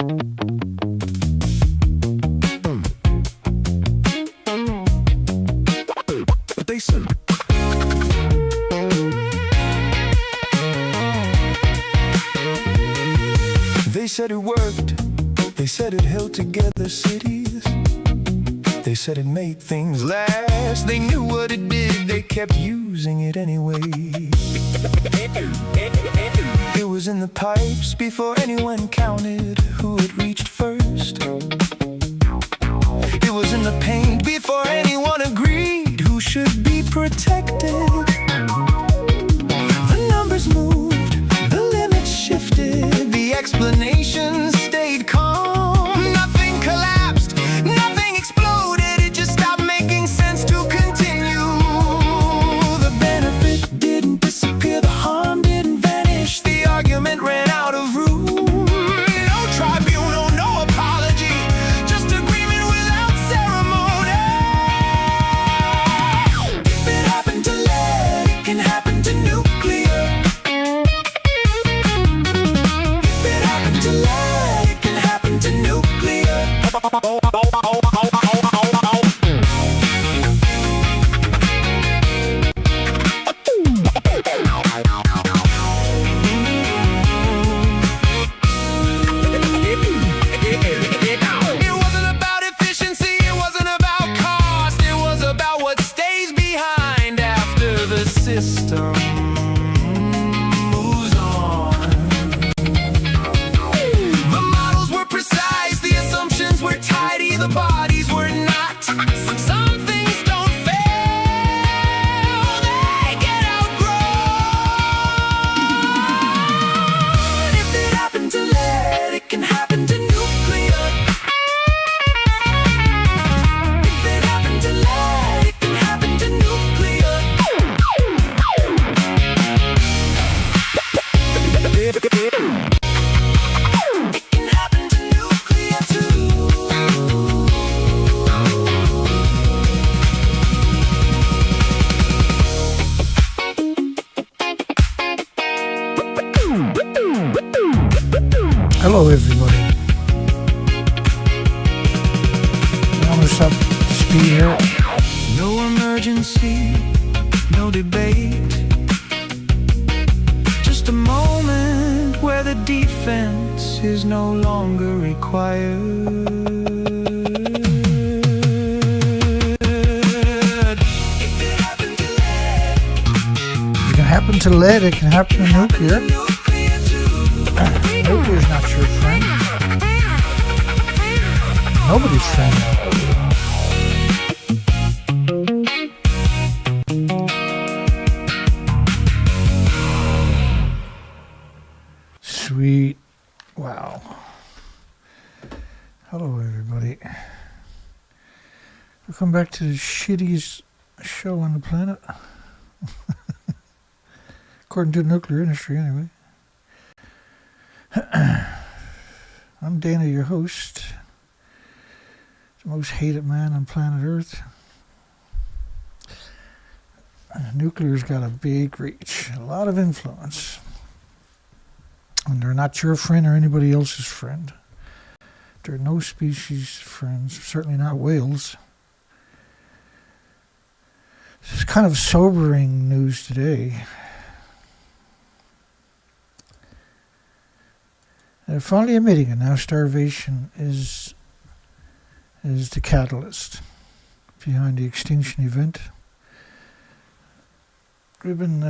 But they said it worked. They said it held together cities. They said it made things last. They knew what it did. They kept using it anyway. It was in the pipes before anyone counted who had reached first. It was in the paint before anyone agreed who should be protected. The numbers moved, the limits shifted, the explanations stayed calm. Nothing collapsed, nothing exploded, it just stopped making sense to continue. The benefit didn't disappear, the harm didn't vanish, the argument ran out of room. No tribunal, no apology, just agreement without ceremony. If it happened to lead, it can happen to nuclear. If it happened to lead, it can happen to nuclear. It wasn't about efficiency, it wasn't about cost, it was about what stays behind after the system moves on. The models were precise, the assumptions were tidy, the bodies were not. Some things don't fail, they get outgrown. If it happened to lead, it can happen to nuclear. If it happened to lead, it can happen to nuclear. It can happen to nuclear too. Hello, everybody. I'm just up to speed here. No emergency, no debate. Just a moment where the defense is no longer required. If it happened to lead, It can happen to lead, it can happen to nuclear. nuclear too. Nuclear's not your friend. Nobody's friend. Sweet. Wow. Hello, everybody. Welcome back to the shittiest show on the planet. According to the nuclear industry, anyway. I'm Dana, your host. The most hated man on planet Earth. Nuclear's got a big reach, a lot of influence. And they're not your friend or anybody else's friend. They're no species friends, certainly not whales. This is kind of sobering news today. They're finally admitting it now. Starvation is the catalyst behind the extinction event. We've been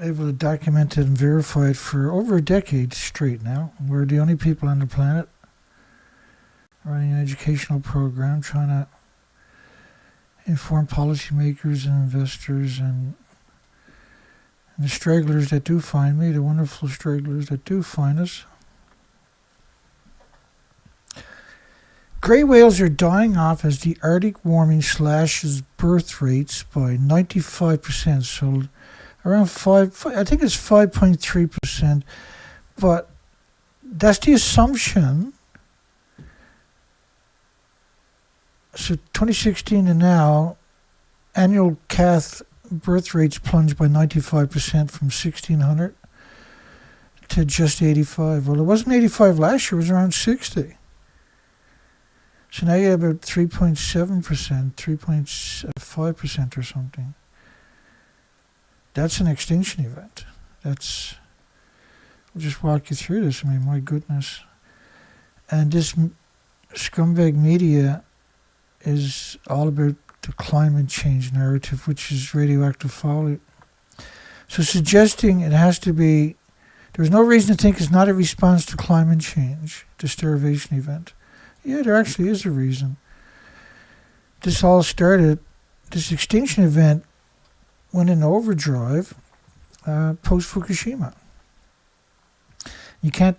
able to document it and verify it for over a decade straight now. We're the only people on the planet running an educational program trying to inform policymakers and investors and the stragglers that do find me, the wonderful stragglers that do find us. Grey whales are dying off as the Arctic warming slashes birth rates by 95%. So around I think it's 5.3%. But that's the assumption. So 2016 to now, annual calf birth rates plunged by 95% from 1,600 to just 85. Well, it wasn't 85 last year, it was around 60. So now you have about 3.7%, 3.5% or something. That's an extinction event. I'll just walk you through this. I mean, my goodness. And this scumbag media is all about the climate change narrative, which is radioactive fallout. So suggesting it has to be, there's no reason to think it's not a response to climate change, the starvation event. Yeah, there actually is a reason. This extinction event went in overdrive post-Fukushima. You can't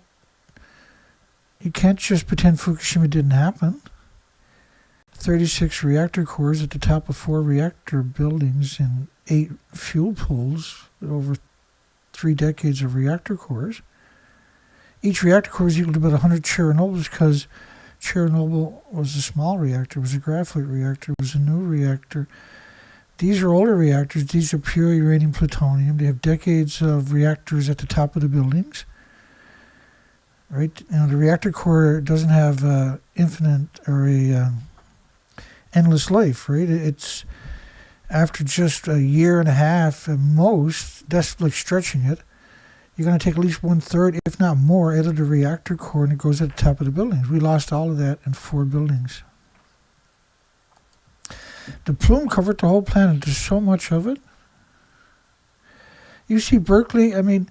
just pretend Fukushima didn't happen. 36 reactor cores at the top of 4 reactor buildings in 8 fuel pools with over 3 decades of reactor cores. Each reactor core is equal to about 100 Chernobyls because Chernobyl was a small reactor, was a graphite reactor, was a new reactor. These are older reactors. These are pure uranium plutonium. They have decades of reactors at the top of the buildings. Right? The reactor core doesn't have infinite or endless life, right? It's after just a year and a half at most, that's like stretching it, you're going to take at least 1/3, if not more, out of the reactor core, and it goes at the top of the buildings. We lost all of that in 4 buildings. The plume covered the whole planet. There's so much of it. You see Berkeley, I mean,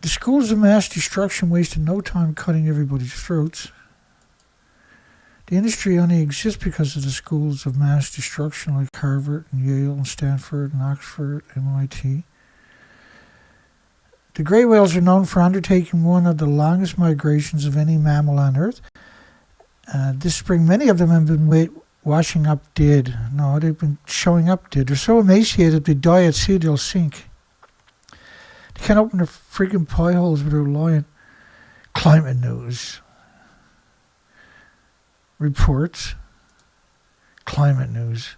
the schools of mass destruction wasted no time cutting everybody's throats. The industry only exists because of the schools of mass destruction like Harvard and Yale and Stanford and Oxford, MIT. The grey whales are known for undertaking one of the longest migrations of any mammal on Earth. This spring, many of them have been washing up dead. No, they've been showing up dead. They're so emaciated, they die at sea, they'll sink. They can't open their freaking pie holes without lying. Climate news. Reports. Climate news.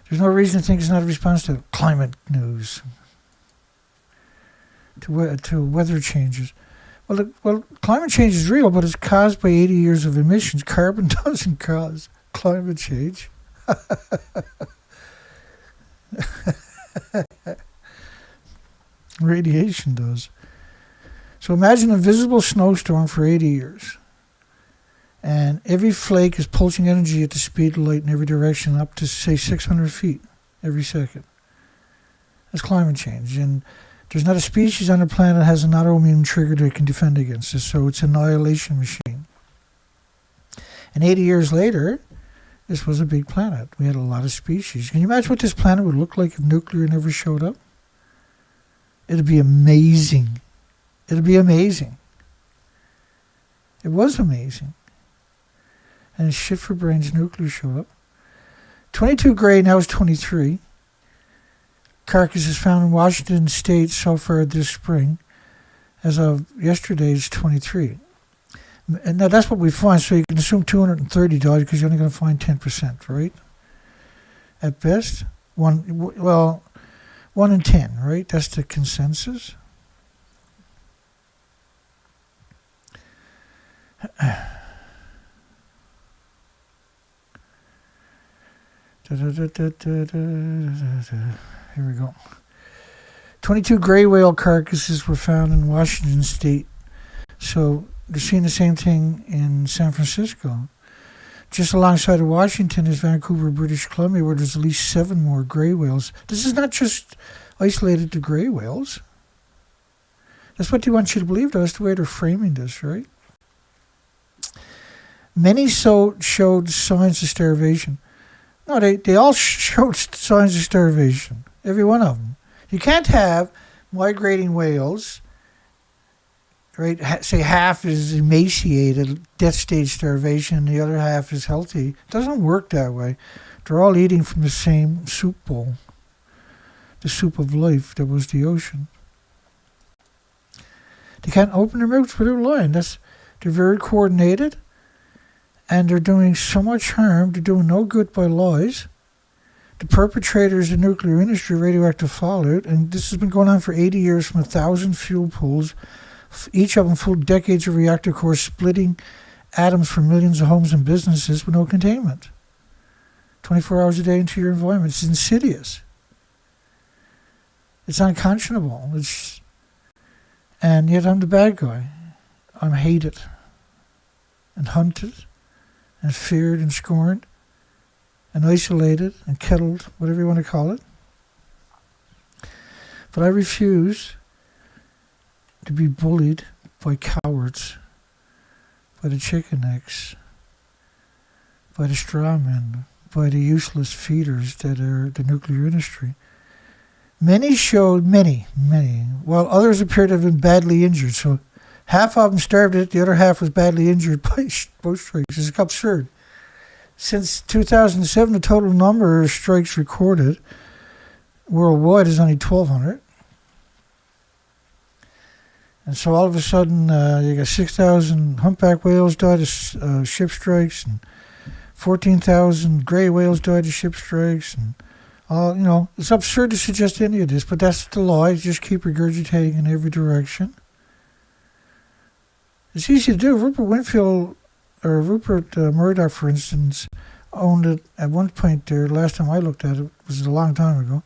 There's no reason to think it's not a response to climate news. To weather changes. Well, climate change is real, but it's caused by 80 years of emissions. Carbon doesn't cause climate change. Radiation does. So imagine a visible snowstorm for 80 years. And every flake is pulsing energy at the speed of light in every direction up to, say, 600 feet every second. That's climate change. And there's not a species on the planet that has an autoimmune trigger that can defend against this. So it's an annihilation machine. And 80 years later, this was a big planet. We had a lot of species. Can you imagine what this planet would look like if nuclear never showed up? It'd be amazing. It'd be amazing. It was amazing. And it's shit for brains, nuclear showed up. 22 gray, now it's 23. Carcasses found in Washington State so far this spring. As of yesterday, it's 23. And now that's what we find, so you can assume 230 died because you're only going to find 10%, right? At best. 1 in 10, right? That's the consensus. Here we go. 22 gray whale carcasses were found in Washington State. So they're seeing the same thing in San Francisco. Just alongside of Washington is Vancouver, British Columbia, where there's at least 7 more gray whales. This is not just isolated to gray whales. That's what they want you to believe, though. That's the way they're framing this, right? Many showed signs of starvation. No, they all showed signs of starvation. Every one of them. You can't have migrating whales, right? Say half is emaciated, death stage starvation, and the other half is healthy. It doesn't work that way. They're all eating from the same soup bowl. The soup of life that was the ocean. They can't open their mouths without lying. They're very coordinated. And they're doing so much harm, they're doing no good by lies. The perpetrators of the nuclear industry, radioactive fallout, and this has been going on for 80 years from 1,000 fuel pools, each of them full decades of reactor cores splitting atoms from millions of homes and businesses with no containment. 24 hours a day into your environment. It's insidious. It's unconscionable. And yet I'm the bad guy. I'm hated and hunted and feared and scorned and isolated and kettled, whatever you want to call it. But I refuse to be bullied by cowards, by the chicken necks, by the straw men, by the useless feeders that are the nuclear industry. Many, while others appear to have been badly injured. So half of them starved it, the other half was badly injured by boat strikes. It's absurd. Since 2007, the total number of strikes recorded worldwide is only 1,200. And so all of a sudden, you got 6,000 humpback whales died of ship strikes, and 14,000 grey whales died of ship strikes, and it's absurd to suggest any of this, but that's the law. You just keep regurgitating in every direction. It's easy to do. Rupert Murdoch, for instance, owned it at one point there. Last time I looked at it was a long time ago.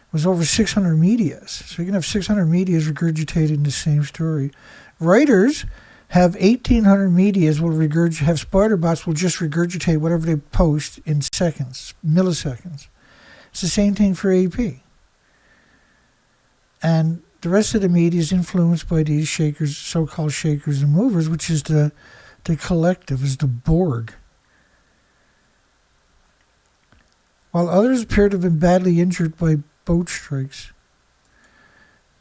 It was over 600 medias. So you can have 600 medias regurgitating the same story. Writers have 1,800 medias have spider bots will just regurgitate whatever they post in seconds, milliseconds. It's the same thing for AP. And the rest of the media is influenced by these shakers, so-called shakers and movers, which is the collective, is the Borg. While others appear to have been badly injured by boat strikes,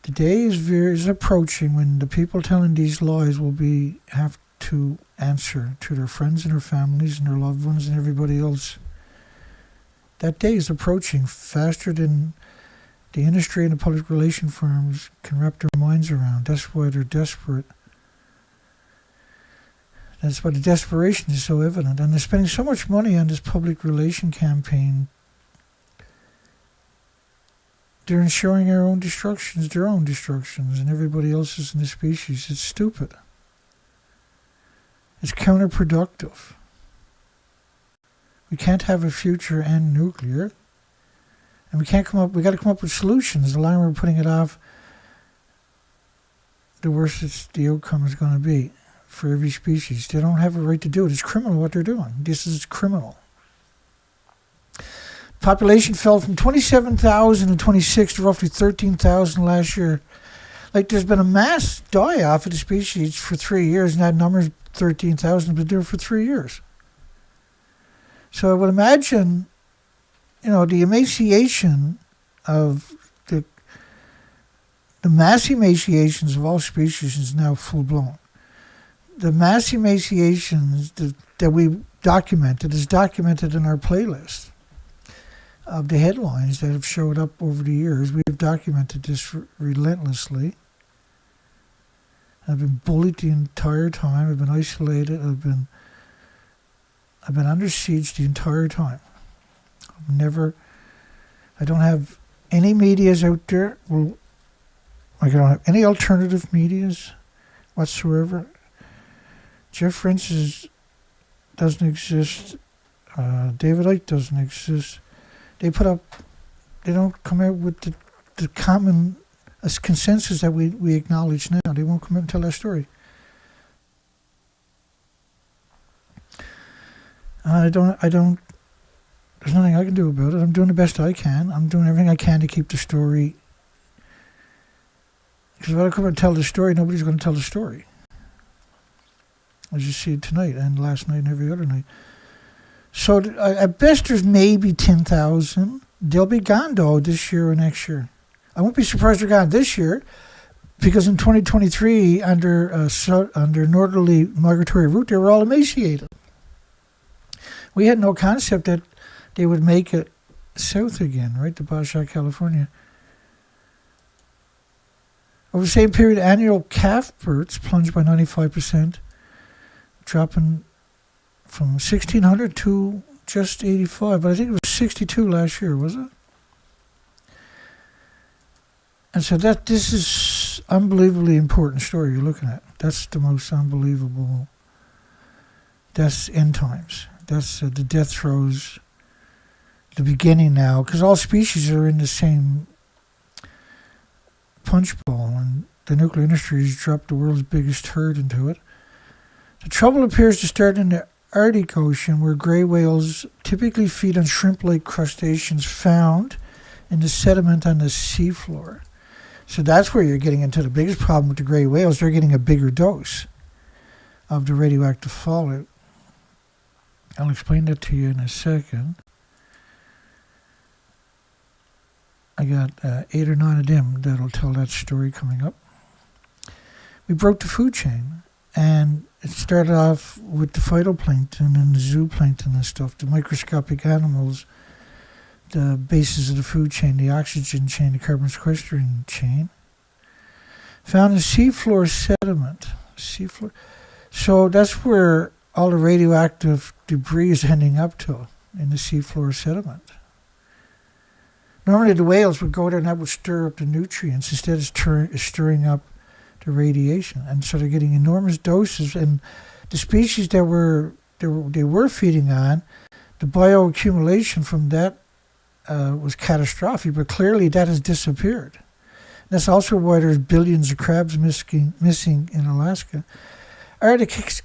the day is approaching when the people telling these lies will have to answer to their friends and their families and their loved ones and everybody else. That day is approaching faster than the industry and the public relation firms can wrap their minds around. That's why they're desperate. That's why the desperation is so evident. And they're spending so much money on this public relation campaign. They're ensuring their own destructions, and everybody else's in the species. It's stupid. It's counterproductive. We can't have a future and nuclear. And we got to come up with solutions. The longer we're putting it off, the worse the outcome is going to be for every species. They don't have a right to do it. It's criminal what they're doing. This is criminal. Population fell from 27,000 in 26 to roughly 13,000 last year. Like, there's been a mass die-off of the species for 3 years, and that number's 13,000 been there for 3 years. So I would imagine, the emaciation of the mass emaciations of all species is now full-blown. The mass emaciations that we documented is documented in our playlist of the headlines that have showed up over the years. We have documented this relentlessly. I've been bullied the entire time. I've been isolated. I've been under siege the entire time. I don't have any medias out there. Well, I don't have any alternative medias whatsoever. Jeff Francis doesn't exist. David Icke doesn't exist. They don't come out with the common consensus that we acknowledge now. They won't come out and tell that story. There's nothing I can do about it. I'm doing the best I can. I'm doing everything I can to keep the story. Because if I come and tell the story, nobody's going to tell the story. As you see tonight and last night and every other night. So at best there's maybe 10,000. They'll be gone though this year or next year. I won't be surprised they're gone this year, because in 2023 under northerly migratory route they were all emaciated. We had no concept that they would make it south again, right, to Baja, California. Over the same period, annual calf births plunged by 95%, dropping from 1,600 to just 85. But I think it was 62 last year, was it? And so this is unbelievably important story you're looking at. That's the most unbelievable That's end times. That's the death throes, the beginning now, because all species are in the same punch bowl, and the nuclear industry has dropped the world's biggest herd into it. The trouble appears to start in the Arctic Ocean, where grey whales typically feed on shrimp-like crustaceans found in the sediment on the seafloor. So that's where you're getting into the biggest problem with the grey whales. They're getting a bigger dose of the radioactive fallout. I'll explain that to you in a second. I got 8 or 9 of them that'll tell that story coming up. We broke the food chain, and it started off with the phytoplankton and the zooplankton and stuff, the microscopic animals, the bases of the food chain, the oxygen chain, the carbon sequestering chain, found in seafloor sediment. So that's where all the radioactive debris is ending up to, in the seafloor sediment. Normally the whales would go there and that would stir up the nutrients instead of stirring up the radiation. And so they're getting enormous doses, and the species that they were feeding on, the bioaccumulation from that was catastrophic, but clearly that has disappeared. That's also why there's billions of crabs missing in Alaska. The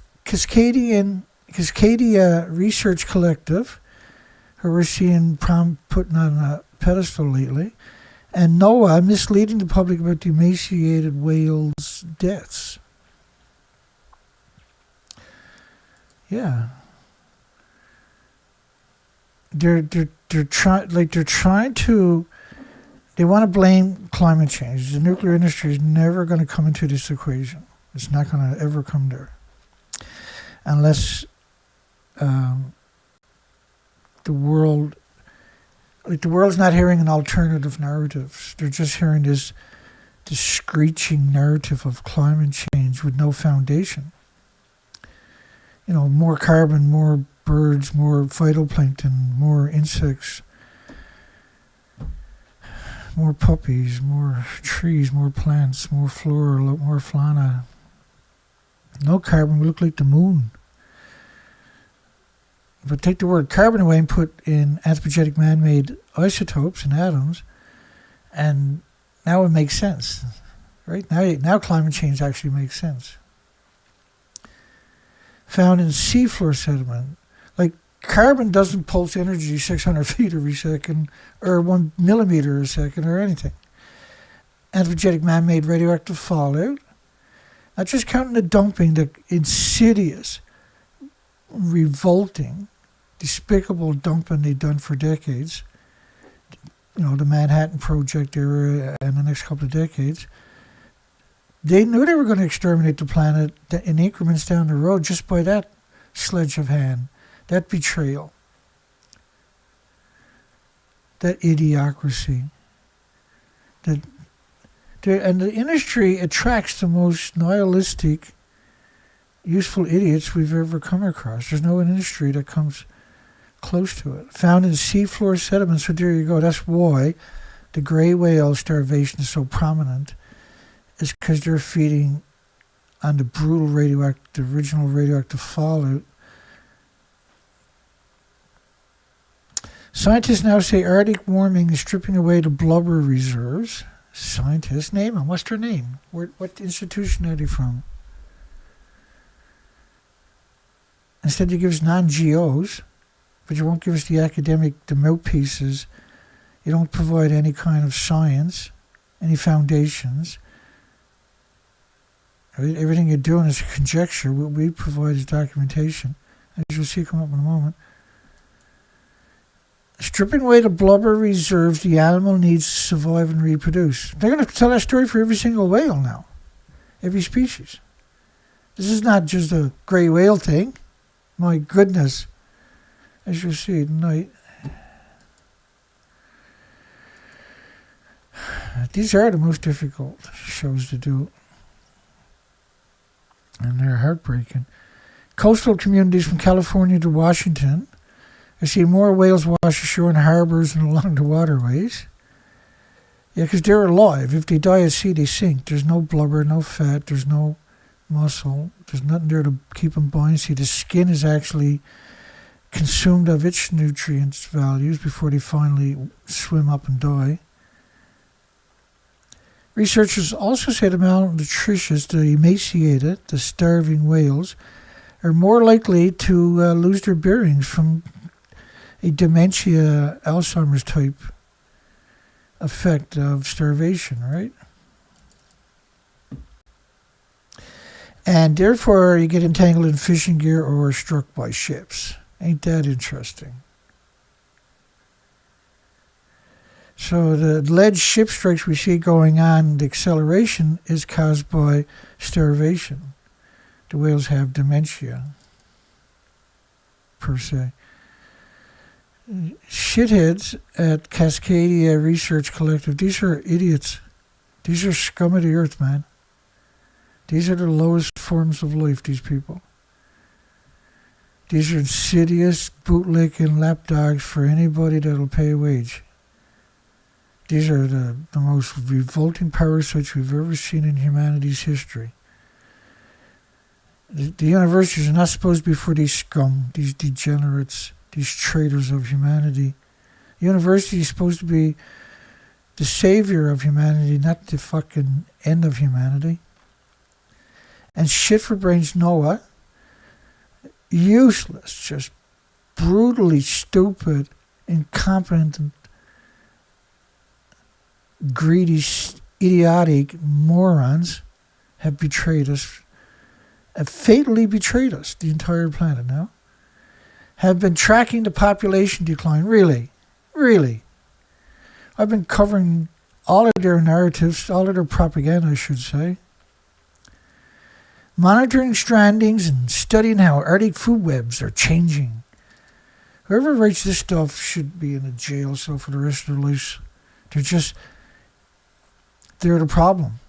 Cascadia Research Collective, who we're seeing putting on a pedestal lately, and NOAA misleading the public about the emaciated whales' deaths. Yeah. They're trying to. They want to blame climate change. The nuclear industry is never going to come into this equation. It's not going to ever come there, unless the world's not hearing an alternative narrative. They're just hearing this screeching narrative of climate change with no foundation. You know, more carbon, more birds, more phytoplankton, more insects, more puppies, more trees, more plants, more flora, more fauna. No carbon, we look like the moon. But take the word carbon away and put in anthropogenic man-made isotopes and atoms, and now it makes sense, right? Now climate change actually makes sense. Found in seafloor sediment, like carbon doesn't pulse energy 600 feet every second, or 1 millimeter a second, or anything. Anthropogenic man-made radioactive fallout, not just counting the dumping, the insidious, revolting, despicable dumping they've done for decades, you know, the Manhattan Project era and the next couple of decades. They knew they were going to exterminate the planet in increments down the road just by that sledge of hand, that betrayal, that idiocracy. And the industry attracts the most nihilistic, useful idiots we've ever come across. There's no industry that comes close to it. Found in seafloor sediment, so there you go. That's why the grey whale starvation is so prominent, is because they're feeding on the brutal the original radioactive fallout. Scientists now say Arctic warming is stripping away the blubber reserves. Scientists, name them. What's their name? What institution are they from? Instead, you give us non-GOs, but you won't give us the mouthpieces. You don't provide any kind of science, any foundations. Everything you're doing is conjecture. What we provide is documentation, as you'll see come up in a moment. Stripping away the blubber reserves the animal needs to survive and reproduce. They're going to tell that story for every single whale now, every species. This is not just a grey whale thing. My goodness. As you'll see tonight. These are the most difficult shows to do. And they're heartbreaking. Coastal communities from California to Washington. I see more whales wash ashore in harbors and along the waterways. Yeah, because they're alive. If they die at sea, they sink. There's no blubber, no fat. There's no muscle. There's nothing there to keep them buoyancy. The skin is actually consumed of its nutrients values before they finally swim up and die. Researchers also say the malnutritious, the emaciated, the starving whales are more likely to lose their bearings from a dementia, Alzheimer's type effect of starvation, right? And therefore you get entangled in fishing gear or struck by ships. Ain't that interesting? So the alleged ship strikes we see going on, the acceleration is caused by starvation. The whales have dementia, per se. Shitheads at Cascadia Research Collective, these are idiots. These are scum of the earth, man. These are the lowest forms of life, these people. These are insidious, bootlicking lapdogs for anybody that'll pay a wage. These are the most revolting parasites we've ever seen in humanity's history. The universities are not supposed to be for these scum, these degenerates, these traitors of humanity. The university is supposed to be the savior of humanity, not the fucking end of humanity. And shit for brains NOAA, useless, just brutally stupid, incompetent, greedy, idiotic morons have betrayed us, have fatally betrayed us, the entire planet now, have been tracking the population decline. Really? I've been covering all of their narratives, all of their propaganda, I should say. Monitoring strandings and studying how Arctic food webs are changing. Whoever writes this stuff should be in a jail cell for the rest of their lives. They're the problem.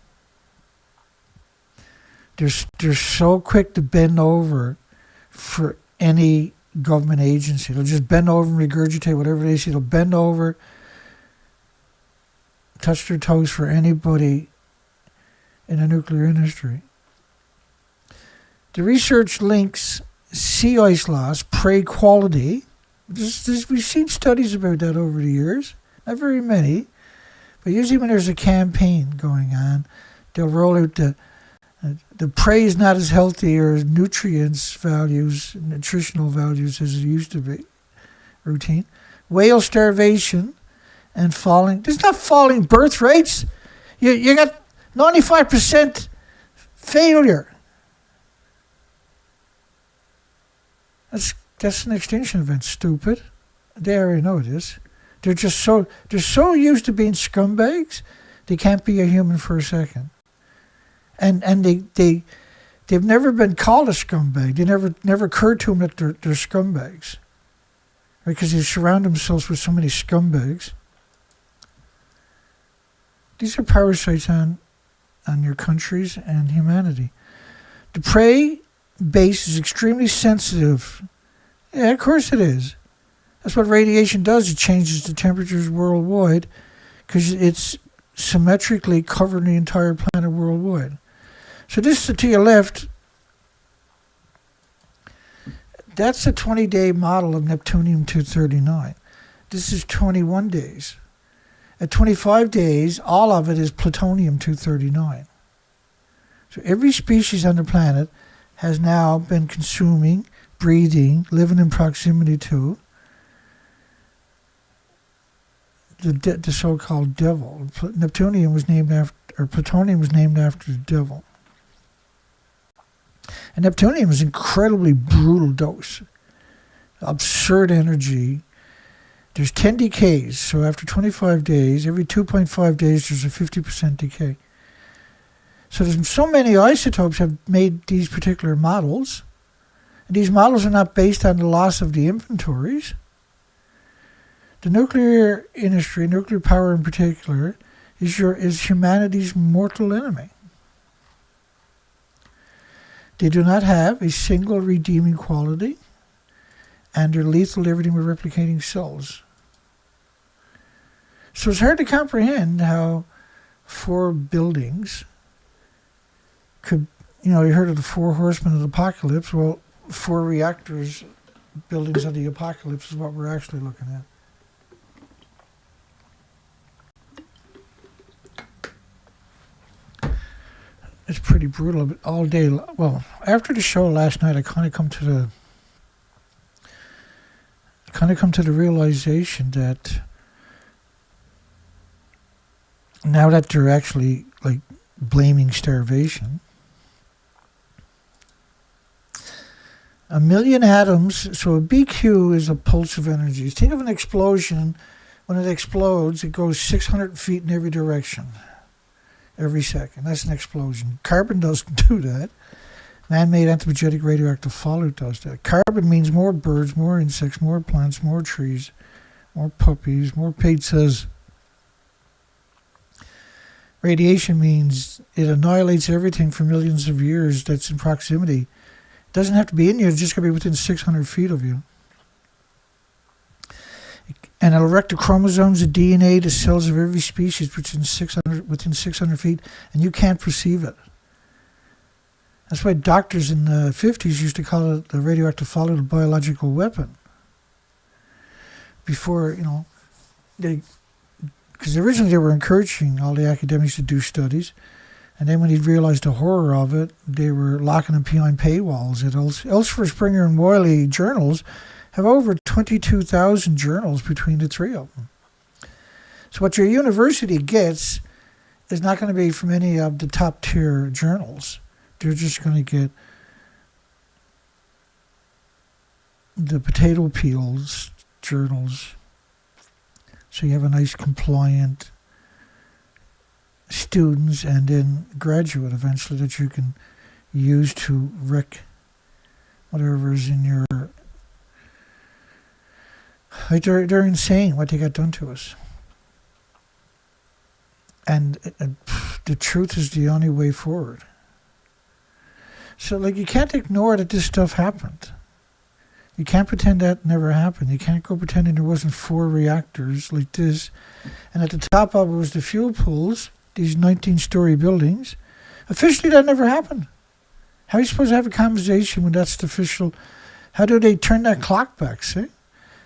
They're so quick to bend over for any government agency. They'll just bend over and regurgitate whatever they see. They'll bend over, touch their toes for anybody in the nuclear industry. The research links sea ice loss, prey quality. We've seen studies about that over the years. Not very many. But usually when there's a campaign going on, they'll roll out the prey is not as healthy or nutritional values as it used to be. Routine. Whale starvation and falling. There's not falling birth rates. You got 95% failure. That's an extinction event, stupid. They already know it is. They're so used to being scumbags, they can't be a human for a second. And they've never been called a scumbag. They never occurred to them that they're scumbags. Right? Because they surround themselves with so many scumbags. These are parasites on your countries and humanity. The prey base is extremely sensitive. Yeah, of course it is. That's what radiation does. It changes the temperatures worldwide because it's symmetrically covering the entire planet worldwide. So this to your left, that's a 20-day model of Neptunium-239. This is 21 days. At 25 days, all of it is plutonium-239. So every species on the planet has now been consuming, breathing, living in proximity to the so-called devil. Neptunium was named after, or plutonium was named after the devil. And Neptunium is an incredibly brutal dose. Absurd energy. There's 10 decays, so after 25 days, every 2.5 days there's a 50% decay. So there's so many isotopes have made these particular models. And these models are not based on the loss of the inventories. The nuclear industry, nuclear power in particular, is humanity's mortal enemy. They do not have a single redeeming quality, and they're lethal to everything with replicating cells. So it's hard to comprehend how 4 buildings could you heard of the four horsemen of the apocalypse. Well, four reactors, buildings of the apocalypse is what we're actually looking at. It's pretty brutal. But all day. Well, after the show last night, I kind of come to the realization that now that they're actually like blaming starvation, 1 million atoms. So a BQ is a pulse of energy. Think of an explosion. When it explodes, it goes 600 feet in every direction. Every second. That's an explosion. Carbon doesn't do that. Man-made anthropogenic radioactive fallout does that. Carbon means more birds, more insects, more plants, more trees, more puppies, more pizzas. Radiation means it annihilates everything for millions of years that's in proximity. It doesn't have to be in you, it's just going to be within 600 feet of you. And it'll wreck the chromosomes, the DNA, the cells of every species within 600 feet, and you can't perceive it. That's why doctors in the 50s used to call it the radioactive fallout a biological weapon. Before, because originally they were encouraging all the academics to do studies, and then when they realized the horror of it, they were locking them behind paywalls. Elsevier, Springer, and Wiley journals have over 22,000 journals between the three of them. So what your university gets is not going to be from any of the top tier journals. They're just going to get the potato peels journals. So you have a nice compliant students and then graduate eventually that you can use to wreck whatever is in your... Like they're insane what they got done to us. And the truth is the only way forward. So you can't ignore that this stuff happened. You can't pretend that never happened. You can't go pretending there wasn't 4 reactors like this. And at the top of it was the fuel pools, these 19-story buildings. Officially, that never happened. How are you supposed to have a conversation when that's the official... How do they turn that clock back, see?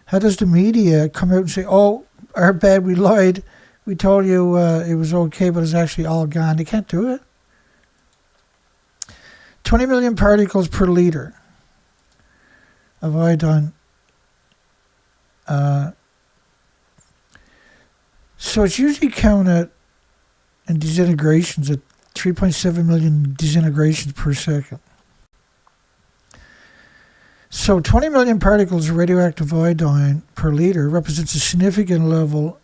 How does the media come out and say, oh, our bad, we lied. We told you it was okay, but it's actually all gone. They can't do it. 20 million particles per liter of iodine. So it's usually counted in disintegrations at 3.7 million disintegrations per second. So 20 million particles of radioactive iodine per liter represents a significant level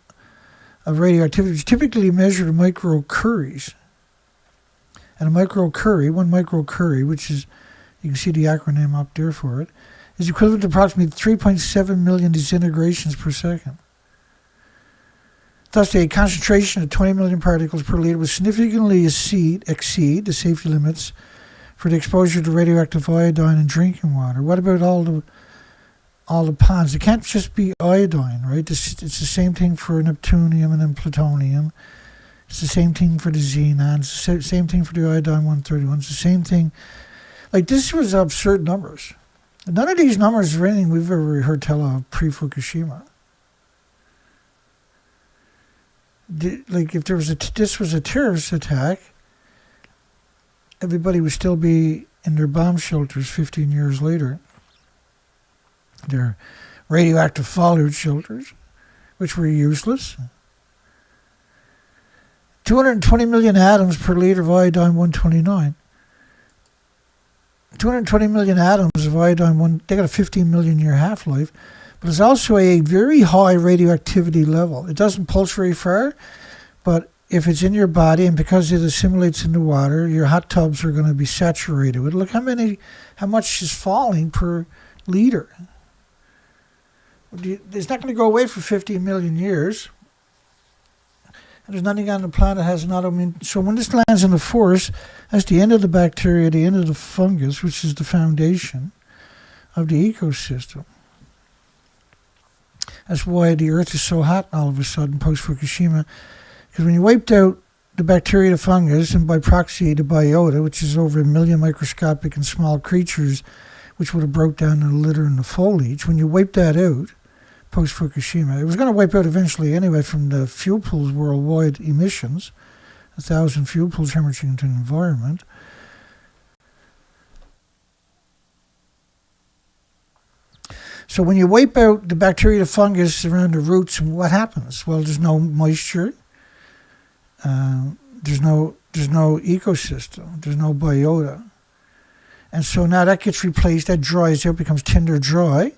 of radioactivity, which is typically measured in microcuries. And one microcurie, which is, you can see the acronym up there for it, is equivalent to approximately 3.7 million disintegrations per second. Thus, the concentration of 20 million particles per liter would significantly exceed the safety limits for the exposure to radioactive iodine in drinking water. What about all the ponds? It can't just be iodine, right? It's the same thing for neptunium and then plutonium. It's the same thing for the xenon. It's the same thing for the iodine-131. It's the same thing. This was absurd numbers. None of these numbers are anything we've ever heard tell of pre-Fukushima. If this was a terrorist attack, everybody would still be in their bomb shelters 15 years later. Their radioactive fallout shelters, which were useless. 220 million atoms per liter of iodine-129. 220 million atoms of iodine-1, they got a 15 million year half-life, but it's also a very high radioactivity level. It doesn't pulse very far, but if it's in your body, and because it assimilates in the water, your hot tubs are going to be saturated with. Look how much is falling per liter. It's not going to go away for 15 million years. And there's nothing on the planet that has an autoimmune. So when this lands in the forest, that's the end of the bacteria, the end of the fungus, which is the foundation of the ecosystem. That's why the Earth is so hot all of a sudden post-Fukushima. Because when you wiped out the bacteria, the fungus, and by proxy the biota, which is over 1 million microscopic and small creatures, which would have broke down the litter and the foliage, when you wipe that out, post-Fukushima, it was going to wipe out eventually anyway from the fuel pools worldwide emissions, 1,000 fuel pools hemorrhaging into the environment. So when you wipe out the bacteria, the fungus around the roots, what happens? Well, there's no moisture. There's no ecosystem. There's no biota. And so now that gets replaced. That dries out, becomes tinder dry.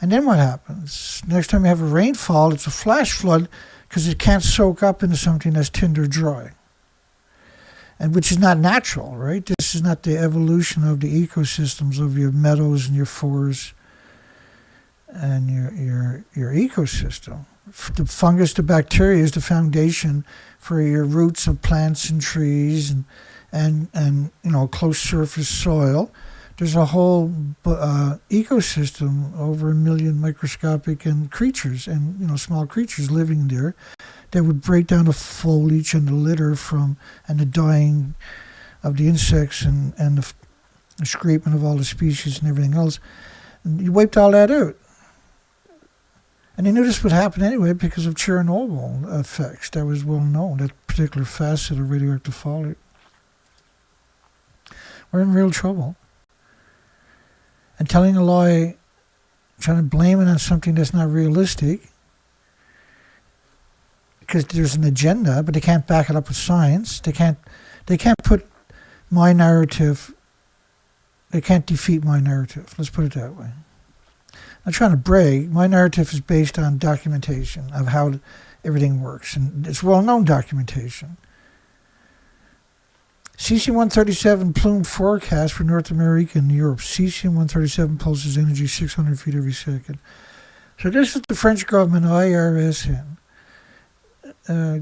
And then what happens? Next time you have a rainfall, it's a flash flood because it can't soak up into something that's tinder dry. And which is not natural, right? This is not the evolution of the ecosystems of your meadows and your forests and your ecosystem. The fungus, the bacteria is the foundation for your roots of plants and trees and close surface soil. There's a whole ecosystem, over 1 million microscopic and creatures and small creatures living there that would break down the foliage and the litter and the dying of the insects and the scraping of all the species and everything else. And you wiped all that out. And they knew this would happen anyway because of Chernobyl effects. That was well known, that particular facet of radioactive fallout. We're in real trouble. And telling a lie, trying to blame it on something that's not realistic, because there's an agenda, but they can't back it up with science. They can't put my narrative, they can't defeat my narrative. Let's put it that way. I'm trying to brag. My narrative is based on documentation of how everything works, and it's well-known documentation. Cesium-137 plume forecast for North America and Europe. Cesium-137 pulses energy 600 feet every second. So this is the French government, IRS,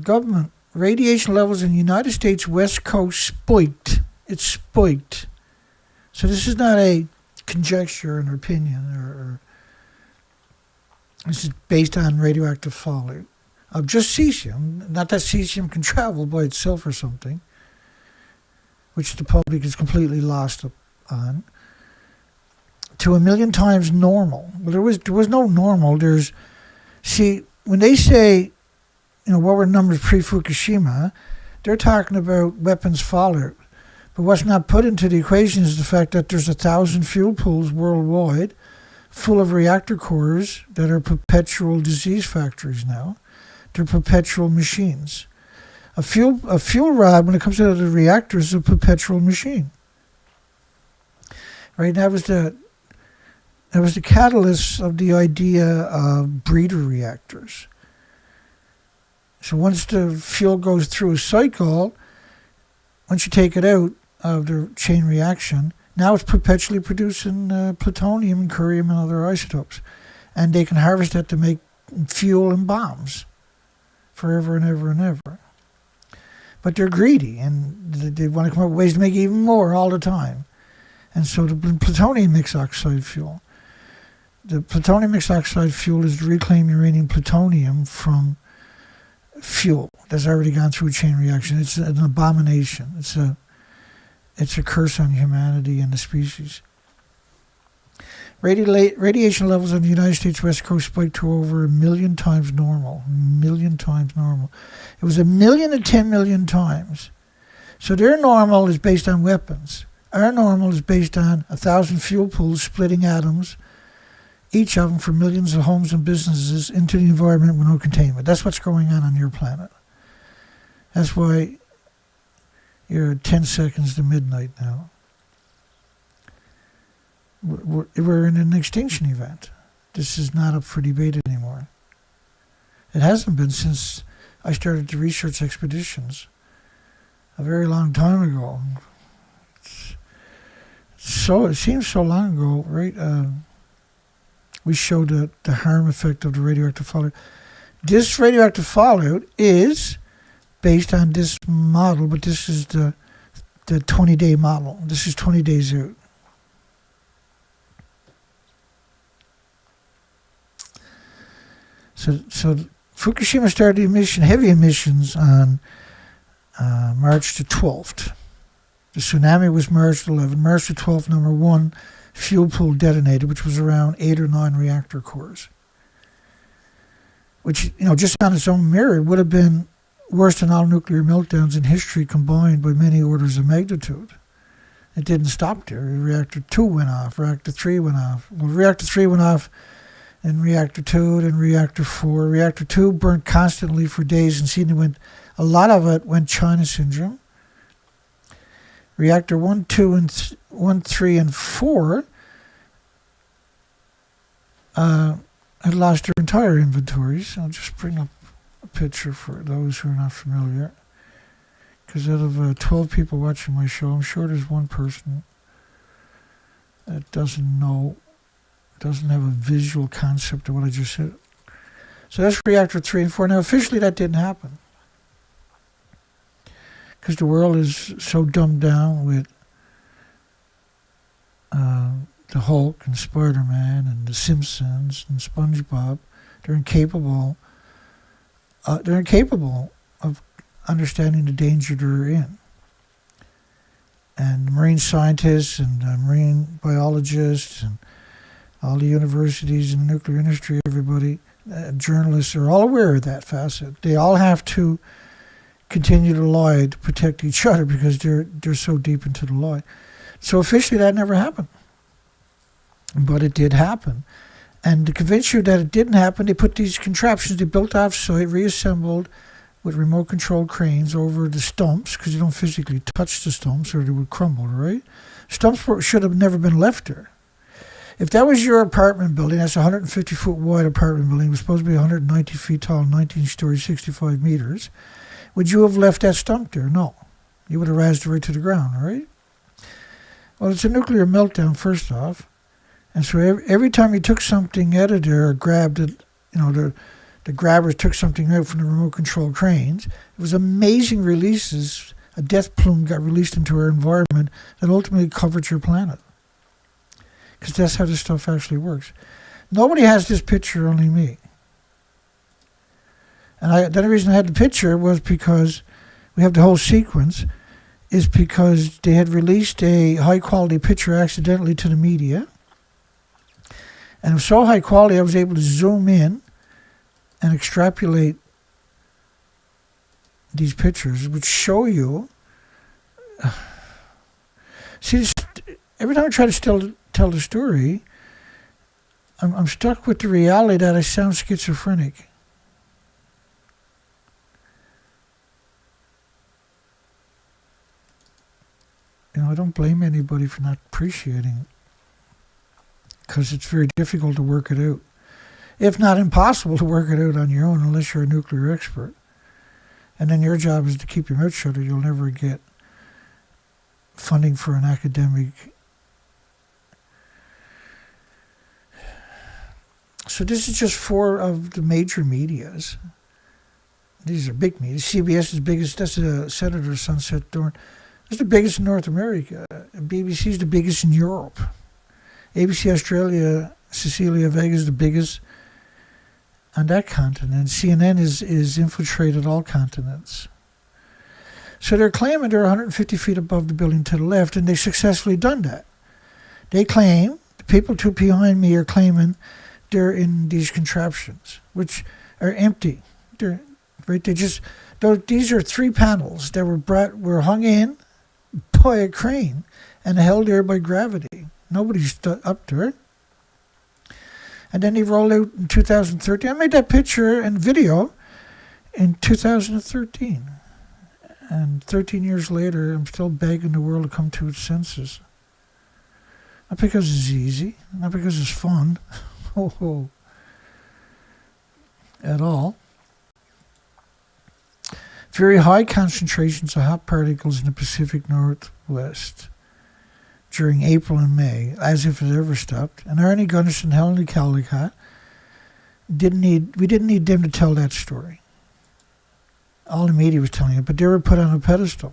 government. Radiation levels in the United States West Coast spiked. It's spiked. So this is not a conjecture, an opinion, or this is based on radioactive fallout of just cesium. Not that cesium can travel by itself or something, which the public is completely lost on, to 1 million times normal. Well, there was no normal. When they say, what were numbers pre-Fukushima, they're talking about weapons fallout. But what's not put into the equation is the fact that there's 1,000 fuel pools worldwide full of reactor cores that are perpetual disease factories now. They're perpetual machines. A fuel rod, when it comes out of the reactor, is a perpetual machine. Right? That was the catalyst of the idea of breeder reactors. So once the fuel goes through a cycle, once you take it out of the chain reaction, now it's perpetually producing plutonium and curium and other isotopes. And they can harvest that to make fuel and bombs forever and ever and ever. But they're greedy, and they want to come up with ways to make even more all the time. And so the plutonium mixed oxide fuel. The plutonium mixed oxide fuel is to reclaim uranium plutonium from fuel that's already gone through a chain reaction. It's an abomination. It's a curse on humanity and the species. Radiation levels on the United States West Coast spiked to over 1 million times normal. 1 million times normal. It was 1 million to 10 million times. So their normal is based on weapons. Our normal is based on 1,000 fuel pools splitting atoms, each of them for millions of homes and businesses, into the environment with no containment. That's what's going on your planet. That's why you're 10 seconds to midnight now. We're in an extinction event. This is not up for debate anymore. It hasn't been since I started the research expeditions a very long time ago. It seems so long ago, right? We showed the harm effect of the radioactive fallout. This radioactive fallout is based on this model, but this is the 20-day model. This is 20 days out. So Fukushima started heavy emissions on March the 12th. The tsunami was March 11th. March the 12th, number 1 fuel pool detonated, which was around 8 or 9 reactor cores. Which, just on its own merit would have been worse than all nuclear meltdowns in history combined by many orders of magnitude. It didn't stop there. Reactor 2 went off. Reactor 3 went off. Well, Reactor 3 went off, and Reactor 2, then Reactor 4. Reactor 2 burnt constantly for days, and a lot of it went China syndrome. Reactor 1, 2, and 1, 3, and 4 had lost their entire inventories. I'll just bring up a picture for those who are not familiar. Because out of 12 people watching my show, I'm sure there's one person that doesn't have a visual concept of what I just said. So that's Reactor 3 and 4. Now, officially, that didn't happen. Because the world is so dumbed down with the Hulk and Spider-Man and the Simpsons and SpongeBob. They're incapable of understanding the danger they're in. And marine scientists and marine biologists and all the universities in the nuclear industry, everybody, journalists are all aware of that facet. They all have to continue to lie to protect each other because they're so deep into the lie. So officially that never happened. But it did happen. And to convince you that it didn't happen, they put these contraptions they built off-site, reassembled with remote-controlled cranes over the stumps, because you don't physically touch the stumps or they would crumble, right? Stumps should have never been left there. If that was your apartment building, that's a 150-foot wide apartment building, it was supposed to be 190 feet tall, 19 stories, 65 meters, would you have left that stump there? No. You would have razzed it right to the ground, right? Well, it's a nuclear meltdown, first off. And so every time you took something out of there or grabbed it, the grabbers took something out from the remote control cranes, it was amazing releases. A death plume got released into our environment that ultimately covered your planet. Because that's how this stuff actually works. Nobody has this picture, only me. And the only reason I had the picture was because we have the whole sequence, is because they had released a high-quality picture accidentally to the media. And it was so high quality, I was able to zoom in and extrapolate these pictures, which show you. See, every time I try to tell the story, I'm stuck with the reality that I sound schizophrenic. I don't blame anybody for not appreciating it, because it's very difficult to work it out. If not impossible to work it out on your own unless you're a nuclear expert. And then your job is to keep your mouth shut or you'll never get funding for an academic. So this is just 4 of the major medias. These are big media. CBS is the biggest. That's the Senator Sunset Dorn. It's the biggest in North America. BBC is the biggest in Europe. ABC Australia, Cecilia Vega is the biggest on that continent. CNN is infiltrated all continents. So they're claiming they're 150 feet above the building to the left, and they've successfully done that. They claim, the people behind me are claiming they're in these contraptions, which are empty. These are 3 panels that were hung in by a crane and held there by gravity. Nobody's up there. And then he rolled out in 2013. I made that picture and video in 2013. And 13 years later, I'm still begging the world to come to its senses. Not because it's easy, not because it's fun, at all. Very high concentrations of hot particles in the Pacific Northwest during April and May, as if it ever stopped. And Arnie Gunderson and Helen Caldicott, we didn't need them to tell that story. All the media was telling it, but they were put on a pedestal.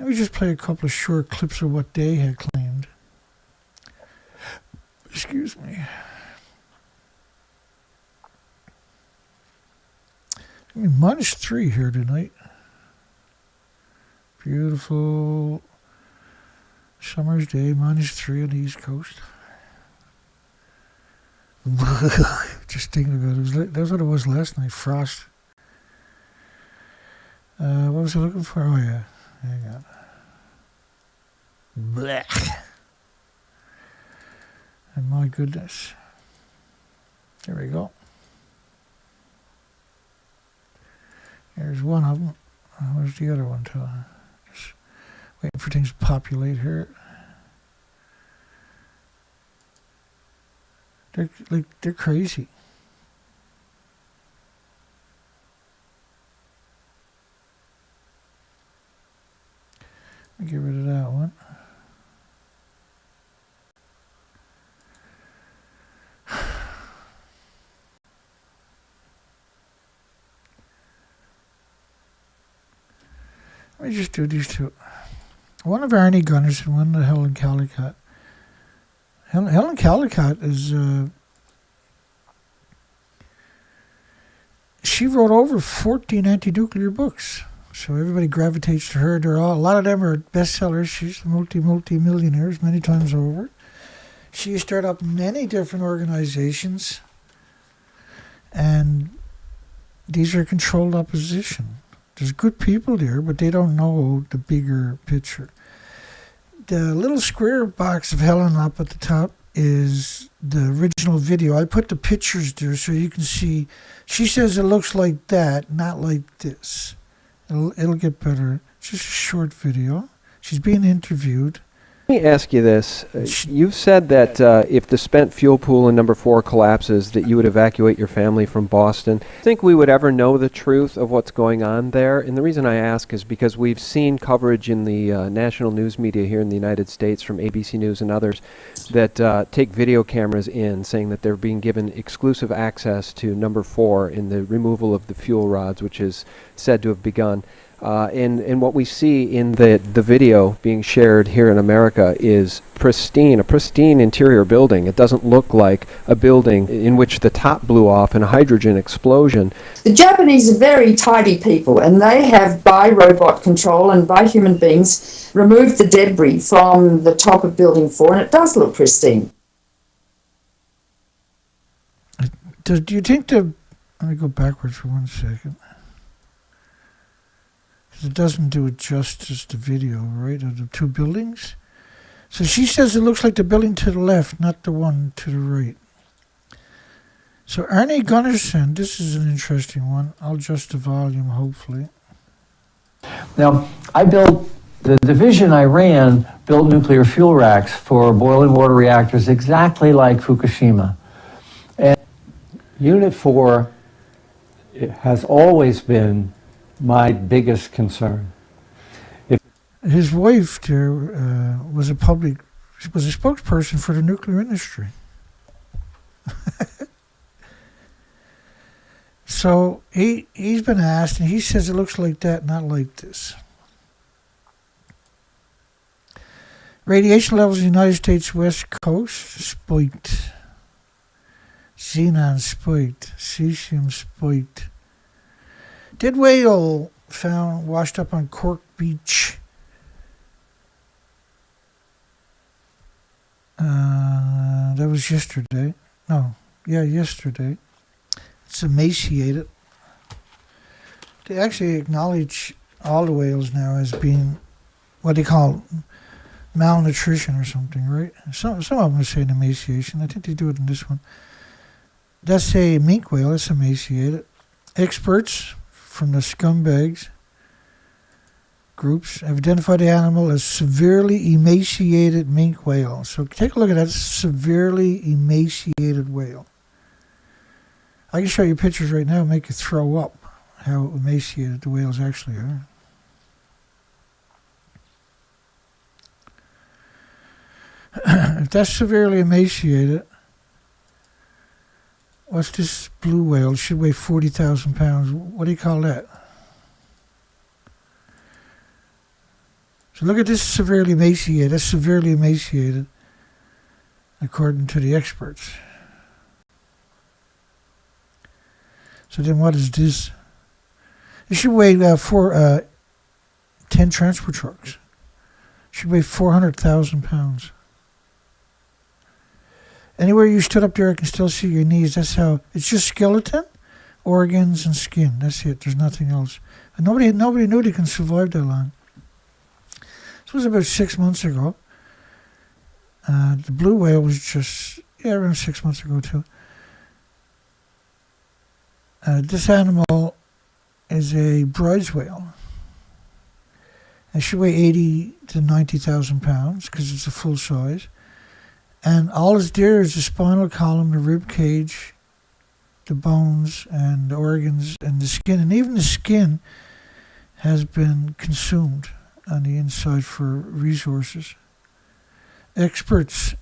Let me just play a couple of short clips of what they had claimed. Excuse me. -3 here tonight. Beautiful summer's day, -3 on the East Coast. Just thinking about it. That's what it was last night, frost. What was I looking for? Oh, yeah. Hang on. Blech. And my goodness. There we go. There's one of them. Where's the other one? Just waiting for things to populate here. They're crazy. Let me get rid of that one. Let me just do these two. One of Arnie Gunners and one of Helen Caldicott. Helen Caldicott is... she wrote over 14 anti-nuclear books. So everybody gravitates to her. A lot of them are bestsellers. She's multi-millionaires many times over. She started up many different organizations. And these are controlled opposition. There's good people there, but they don't know the bigger picture. The little square box of Helen up at the top is the original video. I put the pictures there so you can see. She says it looks like that, not like this. It'll get better. It's just a short video. She's being interviewed. Let me ask you this. You've said that if the spent fuel pool in number 4 collapses, that you would evacuate your family from Boston. Do you think we would ever know the truth of what's going on there? And the reason I ask is because we've seen coverage in the national news media here in the United States from ABC News and others that take video cameras in, saying that they're being given exclusive access to number 4 in the removal of the fuel rods, which is said to have begun. And what we see in the video being shared here in America is a pristine interior building. It doesn't look like a building in which the top blew off in a hydrogen explosion. The Japanese are very tidy people, and they have, by robot control and by human beings, removed the debris from the top of Building 4, and it does look pristine. Do you think let me go backwards for 1 second. It doesn't do it justice, the video, right, of the two buildings. So she says it looks like the building to the left, not the one to the right. So Arnie Gunnarsson, this is an interesting one. I'll adjust the volume, hopefully. Now, the division I ran built nuclear fuel racks for boiling water reactors exactly like Fukushima. And Unit 4 has always been my biggest concern. His wife there was a spokesperson for the nuclear industry. So he's been asked, and he says it looks like that, not like this. Radiation levels in the United States West Coast spiked. Xenon spiked. Cesium spiked. Dead whale found washed up on Cork Beach. That was yesterday. Yesterday. It's emaciated. They actually acknowledge all the whales now as being what they call malnutrition or something, right? Some of them are saying emaciation. I think they do it in this one. That's a minke whale. It's emaciated. Experts from the scumbags groups have identified the animal as severely emaciated minke whale. So take a look at that severely emaciated whale. I can show you pictures right now and make you throw up how emaciated the whales actually are. If that's severely emaciated, what's this blue whale? It should weigh 40,000 pounds. What do you call that? So look at this severely emaciated. That's severely emaciated, according to the experts. So then what is this? It should weigh 10 transport trucks. Should weigh 400,000 pounds. Anywhere you stood up there, I can still see your knees. That's how, it's just skeleton, organs, and skin. That's it. There's nothing else. And nobody knew they can survive that long. This was about 6 months ago. The blue whale was just, around 6 months ago too. This animal is a bride's whale. It should weigh 80 to 90,000 pounds because it's a full size. And all it's there is the spinal column, the rib cage, the bones, and the organs, and the skin. And even the skin has been consumed on the inside for resources. Experts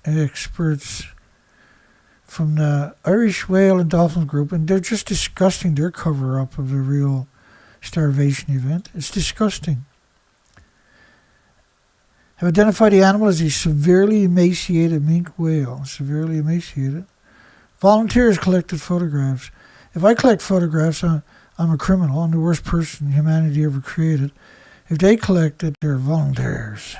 from the Irish Whale and Dolphin Group, and they're just disgusting their cover-up of the real starvation event. It's disgusting. Have identified the animal as a severely emaciated minke whale. Severely emaciated. Volunteers collected photographs. If I collect photographs, I'm a criminal. I'm the worst person humanity ever created. If they collect it, they're volunteers.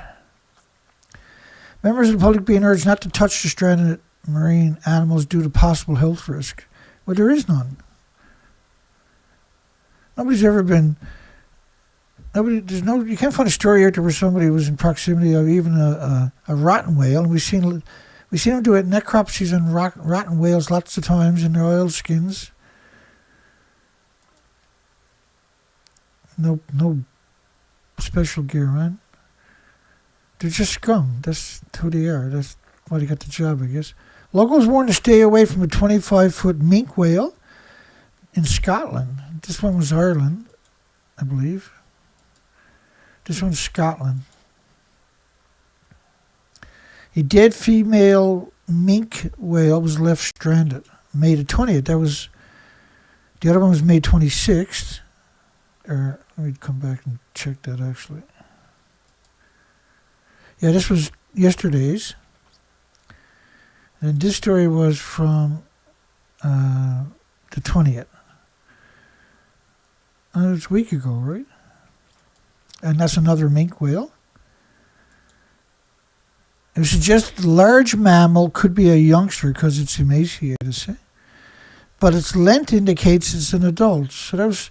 Members of the public being urged not to touch the stranded marine animals due to possible health risk. Well, there is none. Nobody's ever been... you can't find a story out there where somebody was in proximity of even a rotten whale, and we've seen them do it necropsies on rotten whales lots of times in their oil skins. No special gear, man. They're just scum. That's who they are. That's why they got the job, I guess. Locals warned to stay away from a 25-foot minke whale in Scotland. This one was Ireland, I believe. This one's Scotland. A dead female minke whale was left stranded May the 20th. The other one was May 26th. Let me come back and check that actually. Yeah, this was yesterday's. And this story was from the 20th. It's a week ago, right? And that's another minke whale. It suggests the large mammal could be a youngster because it's emaciated, see? But its length indicates it's an adult. So that was...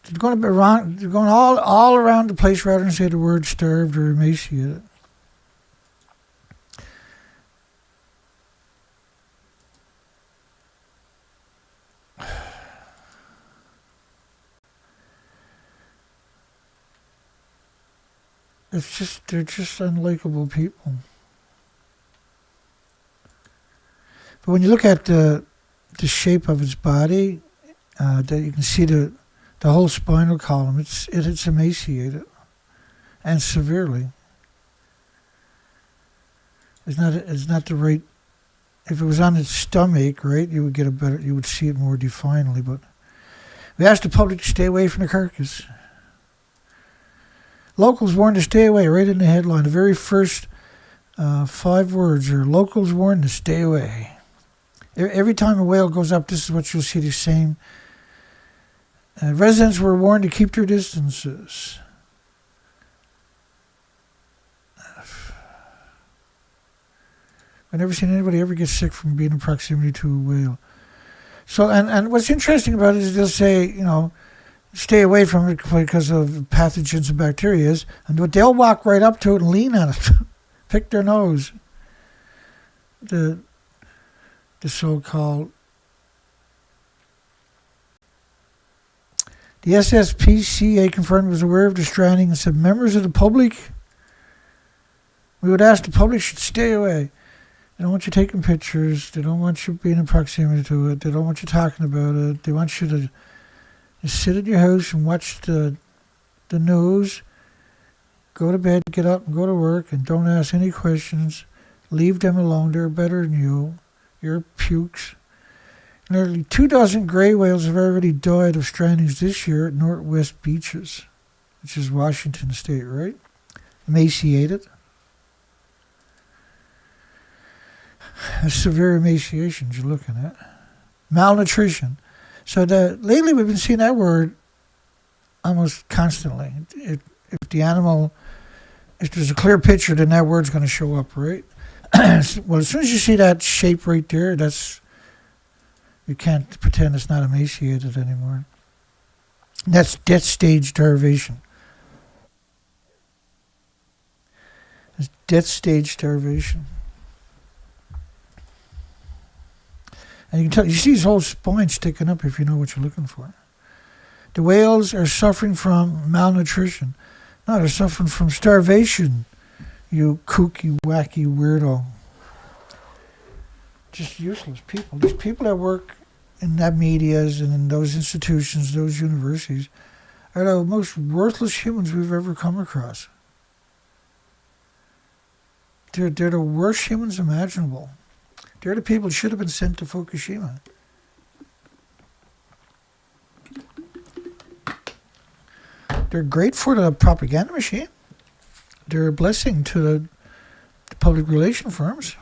They're going all around the place rather than say the word starved or emaciated. They're just unlikable people. But when you look at the shape of its body, that you can see the whole spinal column. It's emaciated, and severely. It's not the right. If it was on its stomach, right, you would see it more definedly. But we asked the public to stay away from the carcass. Locals warned to stay away, right in the headline. The very first 5 words are locals warned to stay away. Every time a whale goes up, this is what you'll see the same. Residents were warned to keep their distances. I've never seen anybody ever get sick from being in proximity to a whale. So, and what's interesting about it is they'll say, stay away from it because of pathogens and bacteria, but they'll walk right up to it and lean on it, pick their nose. The so-called... The SSPCA confirmed it was aware of the stranding and said members of the public, we would ask the public should stay away. They don't want you taking pictures. They don't want you being in proximity to it. They don't want you talking about it. They want you to just sit at your house and watch the news, go to bed, get up and go to work, and don't ask any questions. Leave them alone. They're better than you. You're pukes. Nearly 24 gray whales have already died of strandings this year at Northwest Beaches, which is Washington State, right? Emaciated. A severe emaciation you're looking at. Malnutrition. So lately we've been seeing that word almost constantly. if the animal, if there's a clear picture, then that word's going to show up, right? Well, as soon as you see that shape right there, you can't pretend it's not emaciated anymore. That's death stage starvation. It's death stage starvation. And you can tell, you see his whole spine sticking up if you know what you're looking for. The whales are suffering from malnutrition. No, they're suffering from starvation, you kooky, wacky weirdo. Just useless people. These people that work in that medias and in those institutions, those universities, are the most worthless humans we've ever come across. They're the worst humans imaginable. They're the people who should have been sent to Fukushima. They're great for the propaganda machine. They're a blessing to the public relation firms.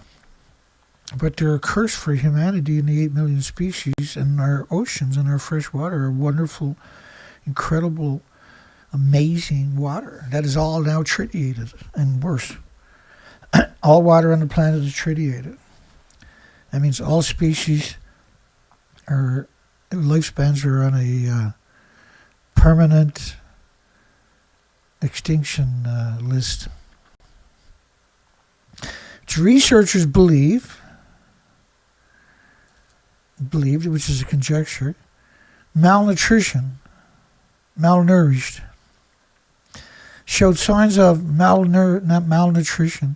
But they're a curse for humanity and the 8 million species and our oceans and our fresh water, our wonderful, incredible, amazing water. That is all now tritiated and worse. All water on the planet is tritiated. That means all species are, lifespans are on a permanent extinction list. Which researchers believed, which is a conjecture, malnutrition, malnourished, showed signs of malnutrition.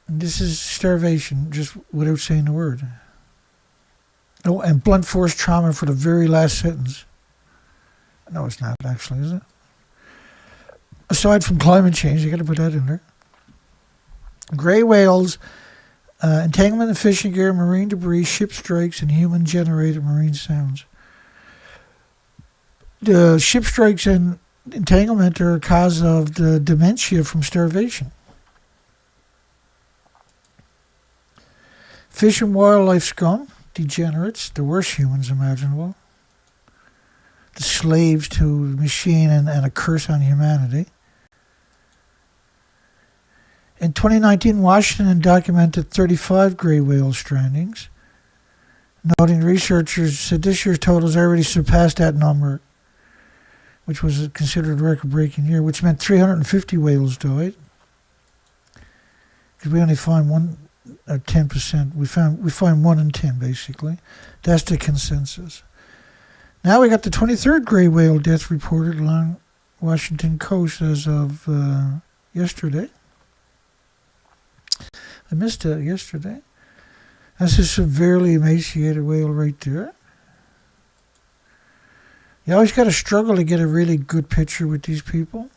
And this is starvation, just without saying the word. Oh, and blunt force trauma for the very last sentence. No, it's not actually, is it? Aside from climate change, you got to put that in there. Gray whales, entanglement of fishing gear, marine debris, ship strikes, and human-generated marine sounds. The ship strikes and entanglement are a cause of the dementia from starvation. Fish and wildlife scum, degenerates, the worst humans imaginable. The slaves to the machine and a curse on humanity. In 2019, Washington documented 35 gray whale strandings, noting researchers said this year's totals already surpassed that number, which was considered a record-breaking year, which meant 350 whales died. Because we only find 10%. We find 1 in 10, basically. That's the consensus. Now we got the 23rd gray whale death reported along Washington coast as of yesterday. I missed it yesterday. That's a severely emaciated whale right there. You always got to struggle to get a really good picture with these people.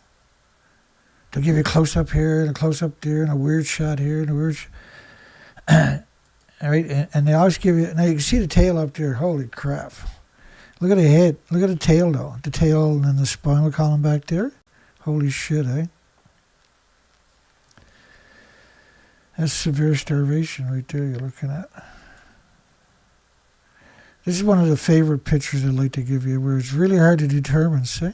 They'll give you a close-up here and a close-up there and a weird shot here and a weird all right, and they always give you... Now you can see the tail up there. Holy crap. Look at the head. Look at the tail, though. The tail and then the spinal column back there. Holy shit, eh? That's severe starvation right there you're looking at. This is one of the favorite pictures I'd like to give you, where it's really hard to determine, see?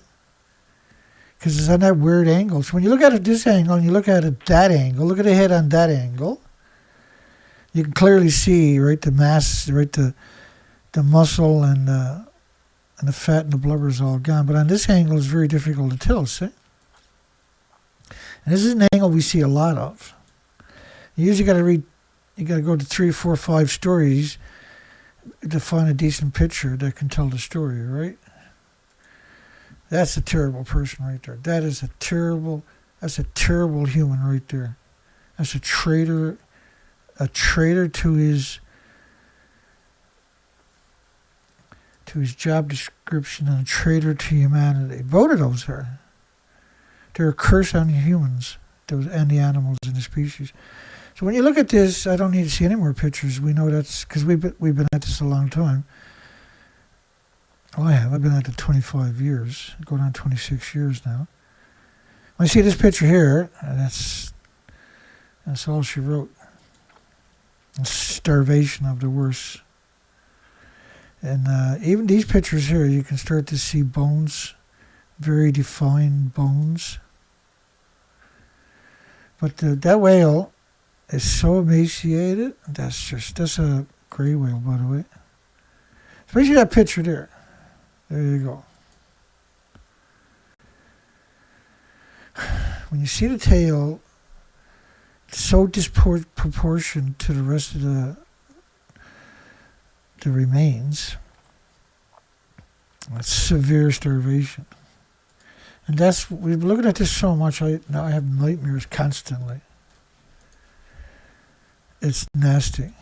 Because it's on that weird angle. So when you look at it this angle and you look at it that angle, look at the head on that angle, you can clearly see, right, the mass, right, the muscle and the fat and the blubber is all gone. But on this angle, it's very difficult to tell, see? And this is an angle we see a lot of. You usually got to read, you got to go to 3, 4, 5 stories to find a decent picture that can tell the story, right? That's a terrible person right there. That's a terrible human right there. That's a traitor to his job description and a traitor to humanity. Both of those are. They're a curse on humans, those and the animals and the species. So when you look at this, I don't need to see any more pictures. We know that's because we've been at this a long time. Well, I have. I've been at it 25 years, going on 26 years now. When I see this picture here, that's all she wrote. Starvation of the worst. And even these pictures here, you can start to see bones very defined bones. But that whale is so emaciated. That's a grey whale, by the way. Especially that picture there. There you go. When you see the tail, it's so disproportionate to the rest of the remains. It's severe starvation. And we've been looking at this so much, now I have nightmares constantly. It's nasty.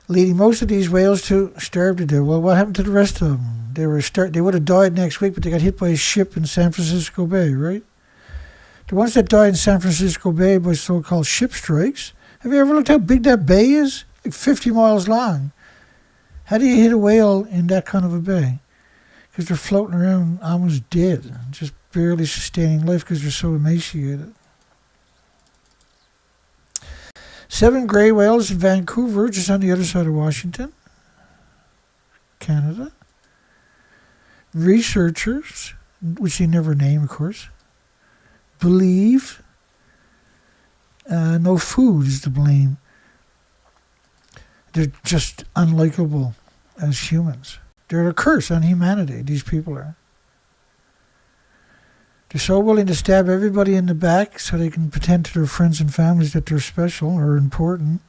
Leading most of these whales to starve to death. Well, what happened to the rest of them? They would have died next week, but they got hit by a ship in San Francisco Bay, right? The ones that died in San Francisco Bay by so-called ship strikes. Have you ever looked how big that bay is? Like 50 miles long. How do you hit a whale in that kind of a bay? Because they're floating around almost dead, just barely sustaining life because they're so emaciated. 7 grey whales in Vancouver, just on the other side of Washington, Canada. Researchers, which they never name, of course, believe no food is to blame. They're just unlikable as humans. They're a curse on humanity, these people are. They're so willing to stab everybody in the back so they can pretend to their friends and families that they're special or important.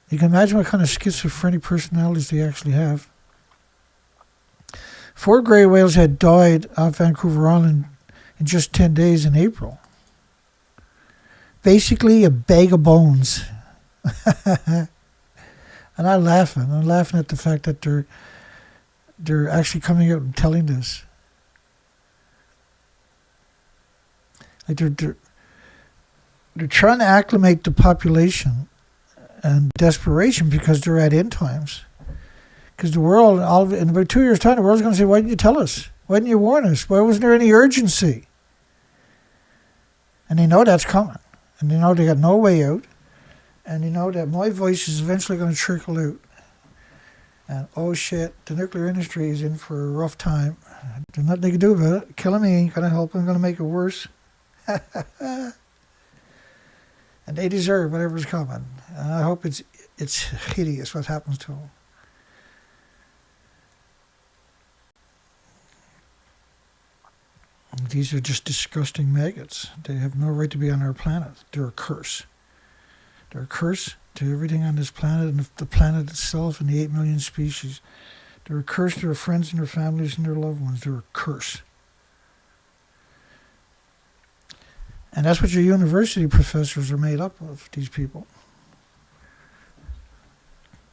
You can imagine what kind of schizophrenic personalities they actually have. 4 grey whales had died off Vancouver Island in just 10 days in April. Basically a bag of bones. And I'm laughing at the fact that they're actually coming out and telling this. Like they're trying to acclimate the population and desperation because they're at end times. Because the world, in about 2 years' time, the world's going to say, why didn't you tell us? Why didn't you warn us? Why wasn't there any urgency? And they know that's coming. And they know they got no way out. And you know that my voice is eventually going to trickle out. And oh shit, the nuclear industry is in for a rough time. There's nothing they can do about it. Killing me ain't going to help them, going to make it worse. And they deserve whatever's coming. And I hope it's hideous what happens to them. These are just disgusting maggots. They have no right to be on our planet. They're a curse. They're a curse to everything on this planet and the planet itself and the 8 million species. They're a curse to their friends and their families and their loved ones. They're a curse. And that's what your university professors are made up of, these people.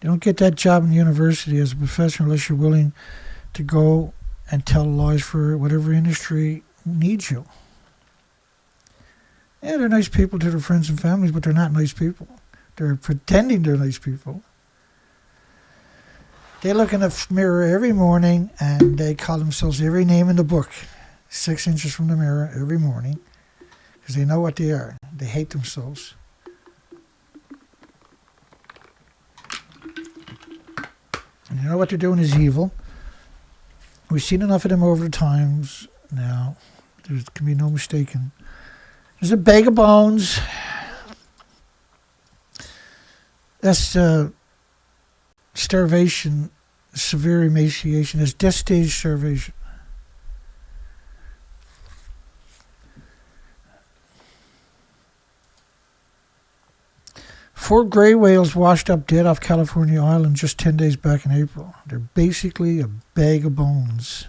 You don't get that job in university as a professor unless you're willing to go and tell lies for whatever industry needs you. Yeah, they're nice people to their friends and families, but they're not nice people. They're pretending they're nice people. They look in the mirror every morning and they call themselves every name in the book, 6 inches from the mirror every morning, because they know what they are. They hate themselves. And you know what they're doing is evil. We've seen enough of them over the times now. There can be no mistaking. There's a bag of bones. That's starvation, severe emaciation. That's death stage starvation. Four grey whales washed up dead off California Island just 10 days back in April. They're basically a bag of bones.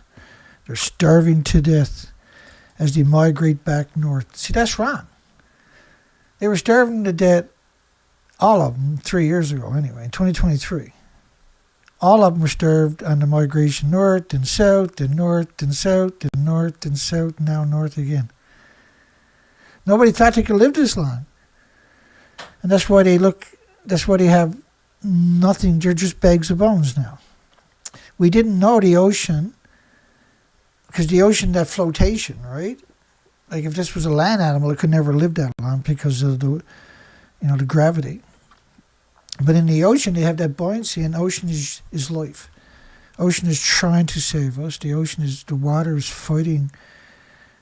They're starving to death as they migrate back north. See, that's wrong. They were starving to death, all of them, 3 years ago anyway, in 2023. All of them were starved on the migration north and south and north and south and north and south and now north again. Nobody thought they could live this long. And that's why they have nothing. They're just bags of bones now. We didn't know the ocean, because the ocean, that flotation, right? Like if this was a land animal, it could never live that long because of the gravity. But in the ocean, they have that buoyancy, and ocean is life. Ocean is trying to save us. The water is fighting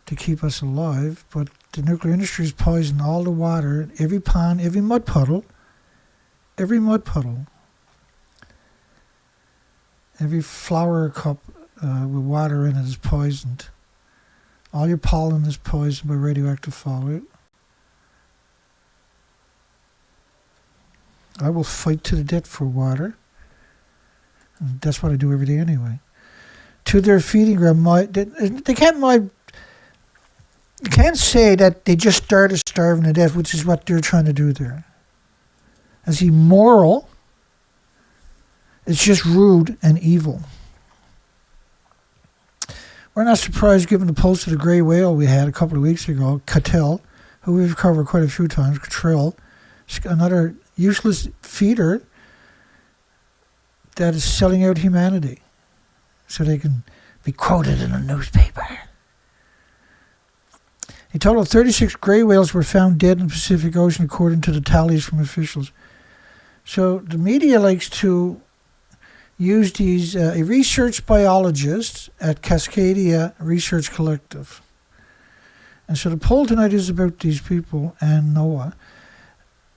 to keep us alive, but the nuclear industry is poisoning all the water, every pond, every mud puddle, every flower cup with water in it is poisoned. All your pollen is poisoned by radioactive fallout. I will fight to the death for water. And that's what I do every day anyway. To their feeding ground, they can't you can't say that they just started starving to death, which is what they're trying to do there. As immoral, it's just rude and evil. We're not surprised given the pulse of the grey whale we had a couple of weeks ago, Cattell, who we've covered quite a few times, Catrell, another useless feeder that is selling out humanity so they can be quoted in a newspaper. A total of 36 grey whales were found dead in the Pacific Ocean according to the tallies from officials. So the media likes to use these, a research biologist at Cascadia Research Collective. And so the poll tonight is about these people and NOAA.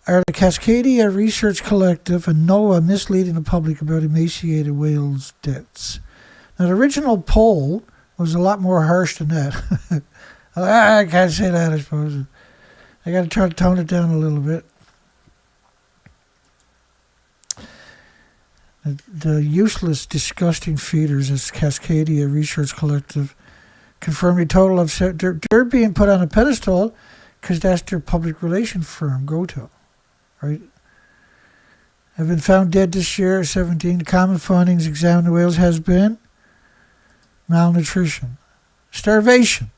Are the Cascadia Research Collective and NOAA misleading the public about emaciated whales' deaths? Now, the original poll was a lot more harsh than that. I can't say that, I suppose. I got to try to tone it down a little bit. The useless, disgusting feeders as Cascadia Research Collective confirmed a total of... They're being put on a pedestal because that's their public relation firm, GoTo, right? Have been found dead this year, 17. The common findings examined the whales has been malnutrition, starvation.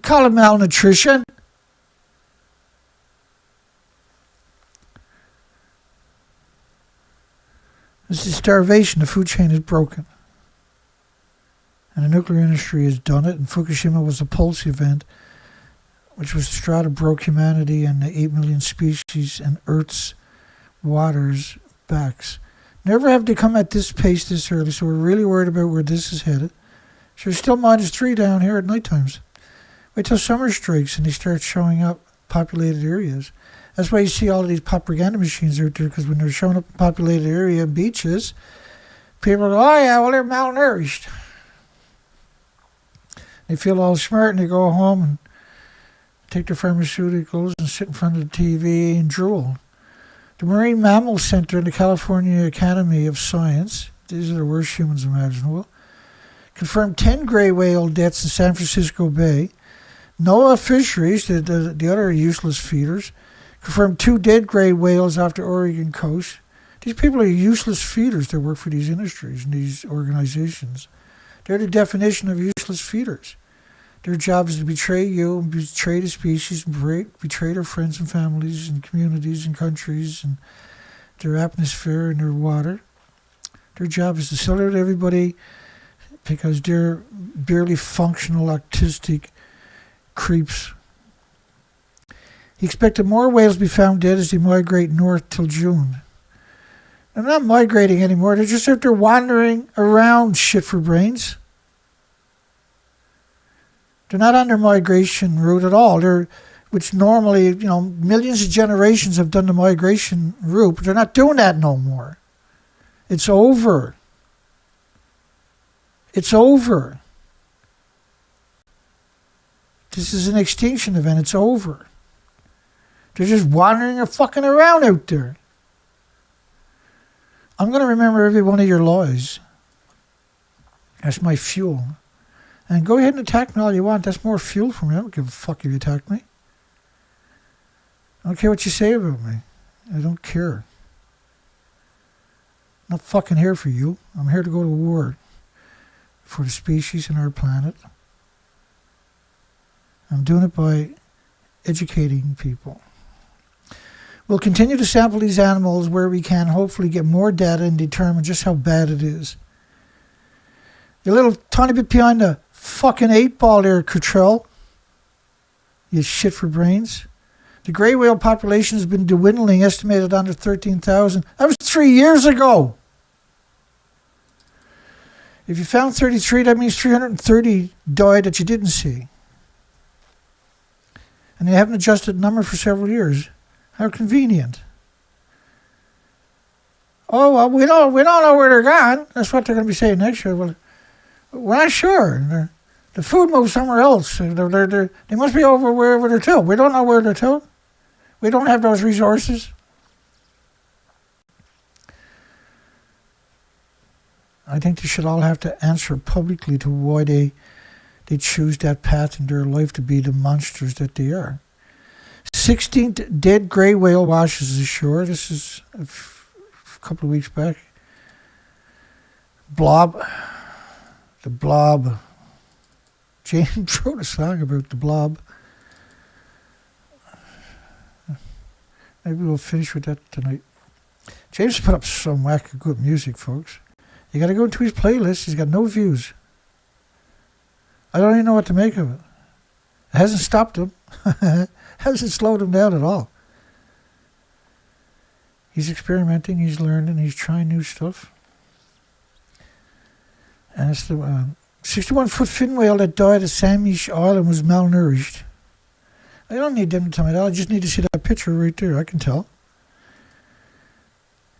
Call it malnutrition. This is starvation. The food chain is broken. And the nuclear industry has done it. And Fukushima was a pulse event, which was the straw that broke humanity and the 8 million species and Earth's waters' backs. Never have they come at this pace this early, so we're really worried about where this is headed. So there's still -3 down here at night times. Wait till summer strikes and they start showing up populated areas. That's why you see all of these propaganda machines out there, because when they're showing up in populated area and beaches, people go, oh yeah, well they're malnourished. They feel all smart and they go home and take their pharmaceuticals and sit in front of the TV and drool. The Marine Mammal Center in the California Academy of Science, these are the worst humans imaginable, confirmed 10 gray whale deaths in San Francisco Bay. NOAA Fisheries, the other useless feeders, confirmed 2 dead gray whales off the Oregon coast. These people are useless feeders that work for these industries and these organizations. They're the definition of useless feeders. Their job is to betray you and betray the species and betray their friends and families and communities and countries and their atmosphere and their water. Their job is to sell out everybody because they're barely functional, autistic creeps. He expected more whales to be found dead as they migrate north till June. They're not migrating anymore. They're just out there wandering around, shit for brains. They're not on their migration route at all. Which normally, millions of generations have done the migration route, but they're not doing that no more. It's over. It's over. This is an extinction event. It's over. They're just wandering or fucking around out there. I'm going to remember every one of your lies. That's my fuel. And go ahead and attack me all you want. That's more fuel for me. I don't give a fuck if you attack me. I don't care what you say about me. I don't care. I'm not fucking here for you. I'm here to go to war for the species and our planet. I'm doing it by educating people. We'll continue to sample these animals where we can, hopefully get more data and determine just how bad it is. You're a little tiny bit behind the fucking 8 ball there, Cottrell. You shit for brains. The grey whale population has been dwindling, estimated under 13,000. That was 3 years ago. If you found 33, that means 330 died that you didn't see. And they haven't adjusted the number for several years. How convenient. Oh, well, we don't know where they're gone. That's what they're going to be saying next year. Well, we're not sure. The food moved somewhere else. They must be over wherever they're to. We don't know where they're to. We don't have those resources. I think they should all have to answer publicly to why they choose that path in their life to be the monsters that they are. 16th dead grey whale washes ashore. This is a couple of weeks back. Blob. The Blob. James wrote a song about the Blob. Maybe we'll finish with that tonight. James put up some whack of good music, folks. You got to go into his playlist. He's got no views. I don't even know what to make of it. It hasn't stopped him. Hasn't slowed him down at all. He's experimenting. He's learning. He's trying new stuff. And it's the 61-foot fin whale that died at Samish Island was malnourished. I don't need them to tell me that. I just need to see that picture right there. I can tell.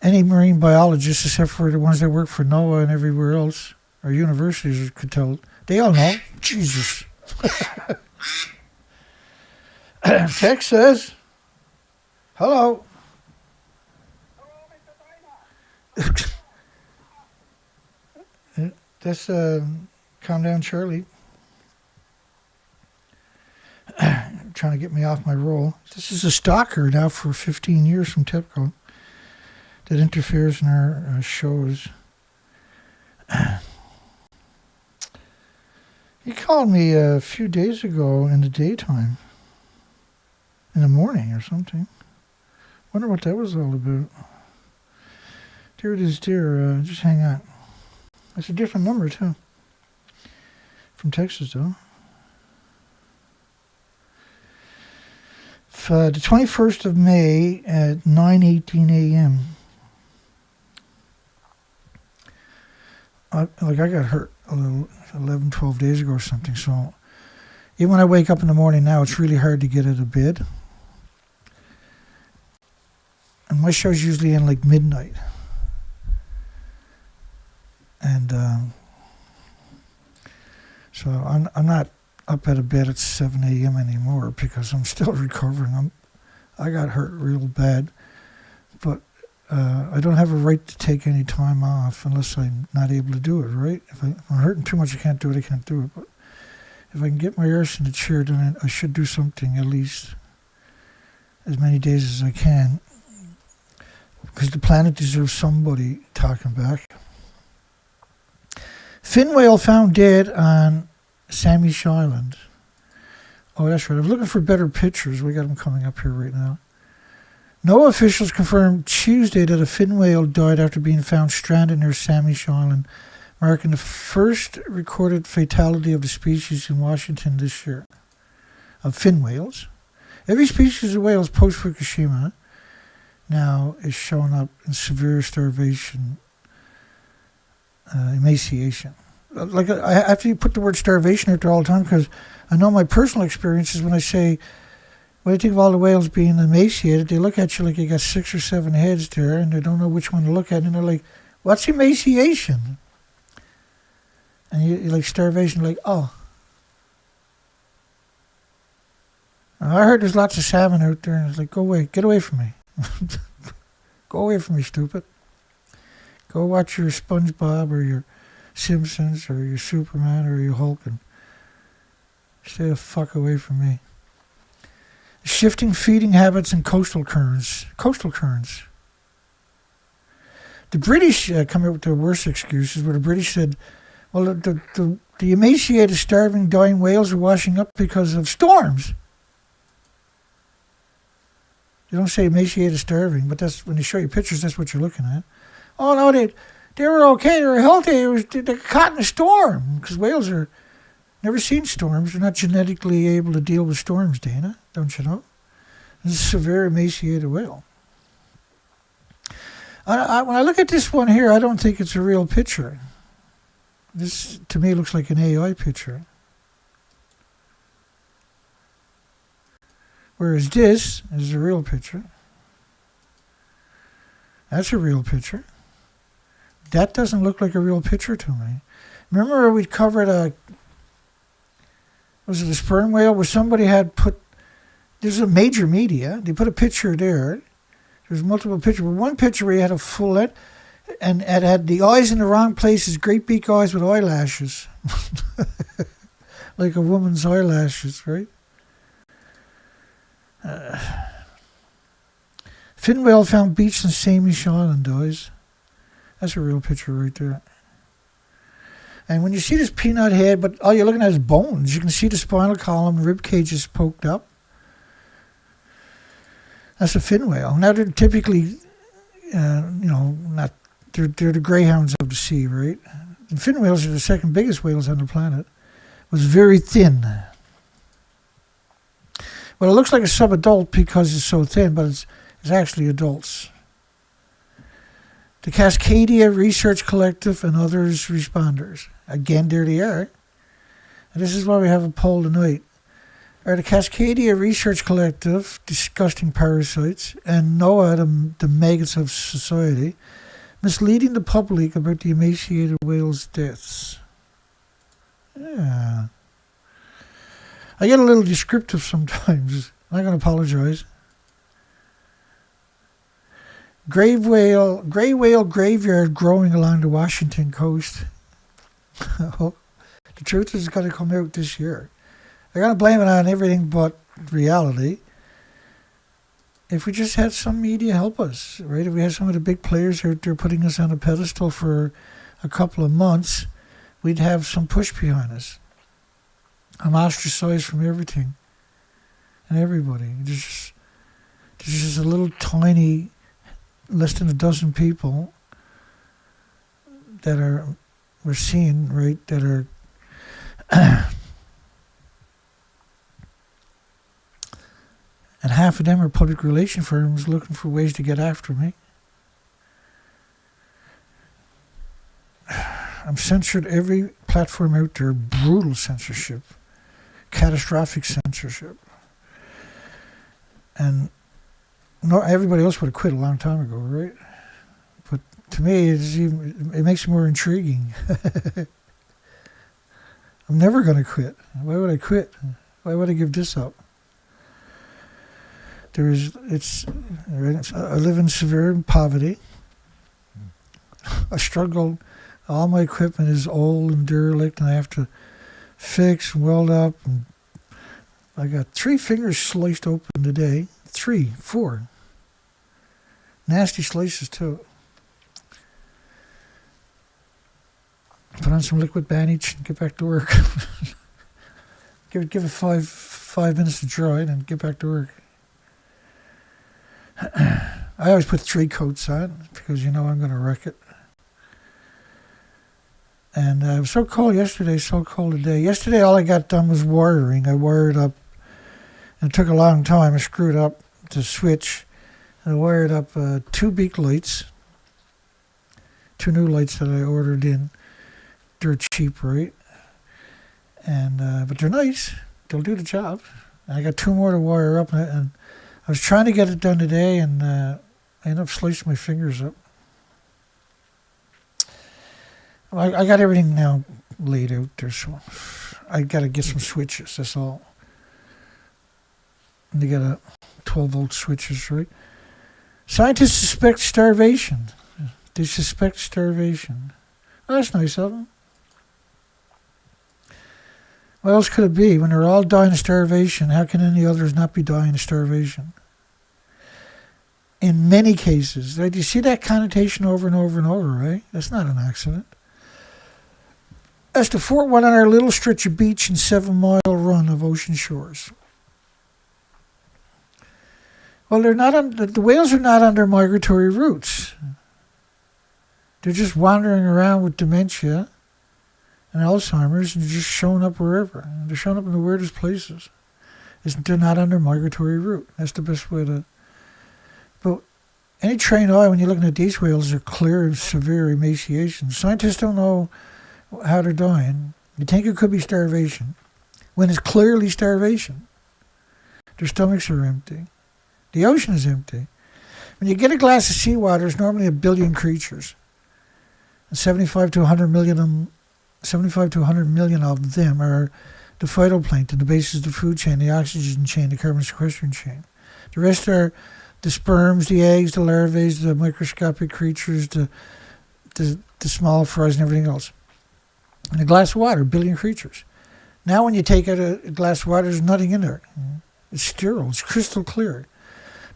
Any marine biologist, except for the ones that work for NOAA and everywhere else, or universities, could tell. They all know. Jesus. Text says, hello. That's calm down, Charlie. Trying to get me off my roll. This is a stalker now for 15 years from TEPCO that interferes in our shows. He called me a few days ago in the daytime, in the morning or something. Wonder what that was all about. There it is, dear. Just hang on. That's a different number, too. From Texas, though. The 21st of May at 9:18 a.m. I got hurt a little 11, 12 days ago or something, so even when I wake up in the morning now, it's really hard to get out of bed. And my show's usually in like midnight. And so I'm not up out of bed at 7 a.m. anymore because I'm still recovering. I got hurt real bad, but I don't have a right to take any time off unless I'm not able to do it, right? If I'm hurting too much, I can't do it, But if I can get my arse in the chair, then I should do something at least as many days as I can, because the planet deserves somebody talking back. Fin whale found dead on Samish Island. Oh, that's right. I'm looking for better pictures. We got them coming up here right now. NOAA officials confirmed Tuesday that a fin whale died after being found stranded near Samish Island, marking the first recorded fatality of the species in Washington this year. Of fin whales. Every species of whales post-Fukushima now is showing up in severe starvation, emaciation. Like, I have to put the word starvation out there all the time because I know my personal experiences when I say, when I think of all the whales being emaciated, they look at you like you got 6 or 7 heads there and they don't know which one to look at, and they're like, what's emaciation? And you're like, starvation, like, oh. Now, I heard there's lots of salmon out there, and it's like, go away, get away from me. Go away from me, stupid. Go watch your SpongeBob or your Simpsons or your Superman or your Hulk and stay the fuck away from me. Shifting feeding habits and coastal currents. The British come up with their worst excuses, where the British said, well, the emaciated, starving, dying whales are washing up because of storms. They don't say emaciated, starving, but that's when they show you pictures, that's what you're looking at. Oh, no, they were okay, they were healthy, they got caught in a storm, because whales are never seen storms. They're not genetically able to deal with storms, Dana, don't you know? This is a severe emaciated whale. When I look at this one here, I don't think it's a real picture. This, to me, looks like an AI picture. Whereas this is a real picture. That's a real picture. That doesn't look like a real picture to me. Remember we covered was it a sperm whale where somebody had put, there's a major media, they put a picture there. There's multiple pictures, but one picture where you had a full head, and it had the eyes in the wrong places, great big eyes with eyelashes. Like a woman's eyelashes, right? Fin whale found beached in Samish Island, guys. That's a real picture right there. And when you see this peanut head, but all you're looking at is bones. You can see the spinal column, rib cage is poked up. That's a fin whale. Now they're typically, not they're the greyhounds of the sea, right? And fin whales are the second biggest whales on the planet. It was very thin. Well, it looks like a subadult because it's so thin, but it's actually adults. The Cascadia Research Collective and others responders. Again, there they are. And this is why we have a poll tonight. Are the Cascadia Research Collective, disgusting parasites, and NOAA, the maggots of society, misleading the public about the emaciated whales' deaths? Yeah. I get a little descriptive sometimes. I'm not going to apologize. Gray whale graveyard growing along the Washington coast. The truth is going to come out this year. They're going to blame it on everything but reality. If we just had some media help us, right? If we had some of the big players out there putting us on a pedestal for a couple of months, we'd have some push behind us. I'm ostracized from everything and everybody. There's just a little tiny, less than a dozen people that we're seeing, right, that are and half of them are public relation firms looking for ways to get after me. I'm censored every platform out there, brutal censorship, catastrophic censorship. And no, everybody else would have quit a long time ago, right? But to me, it makes it more intriguing. I'm never going to quit. Why would I quit? Why would I give this up? I live in severe poverty. I struggle. All my equipment is old and derelict, and I have to fix and weld up. And I got 3 fingers sliced open today. 3, 4. Nasty slices too. Put on some liquid bandage and get back to work. give it 5 minutes to dry and get back to work. I always put 3 coats on because I'm going to wreck it. And it was so cold yesterday, so cold today. Yesterday all I got done was wiring. I wired up, and it took a long time. I screwed up the switch. And I wired up 2 beak lights, 2 new lights that I ordered in. They're cheap, right? And but they're nice. They'll do the job. And I got 2 more to wire up, and I was trying to get it done today, and I ended up slicing my fingers up. I got everything now laid out there, so I got to get some switches, that's all. And they got a 12-volt switches, right? Scientists suspect starvation. They suspect starvation. Oh, that's nice of them. What else could it be? When they're all dying of starvation, how can any others not be dying of starvation? In many cases. Right? You see that connotation over and over and over, right? That's not an accident. As the 4th one on our little stretch of beach and 7-mile run of ocean shores. Well, the whales are not on their migratory routes. They're just wandering around with dementia and Alzheimer's, and they're just showing up wherever. They're showing up in the weirdest places. They're not on their migratory route. That's the best way to... But any trained eye, when you're looking at these whales, are clear and severe emaciation. Scientists don't know how they're dying, you think it could be starvation, when it's clearly starvation. Their stomachs are empty. The ocean is empty. When you get a glass of seawater, there's normally 1 billion creatures. And 75 to 100 million of them are the phytoplankton, the basis of the food chain, the oxygen chain, the carbon sequestering chain. The rest are the sperms, the eggs, the larvae, the microscopic creatures, the small fries and everything else. In a glass of water, 1 billion creatures. Now when you take out a glass of water, there's nothing in there. It's sterile, it's crystal clear.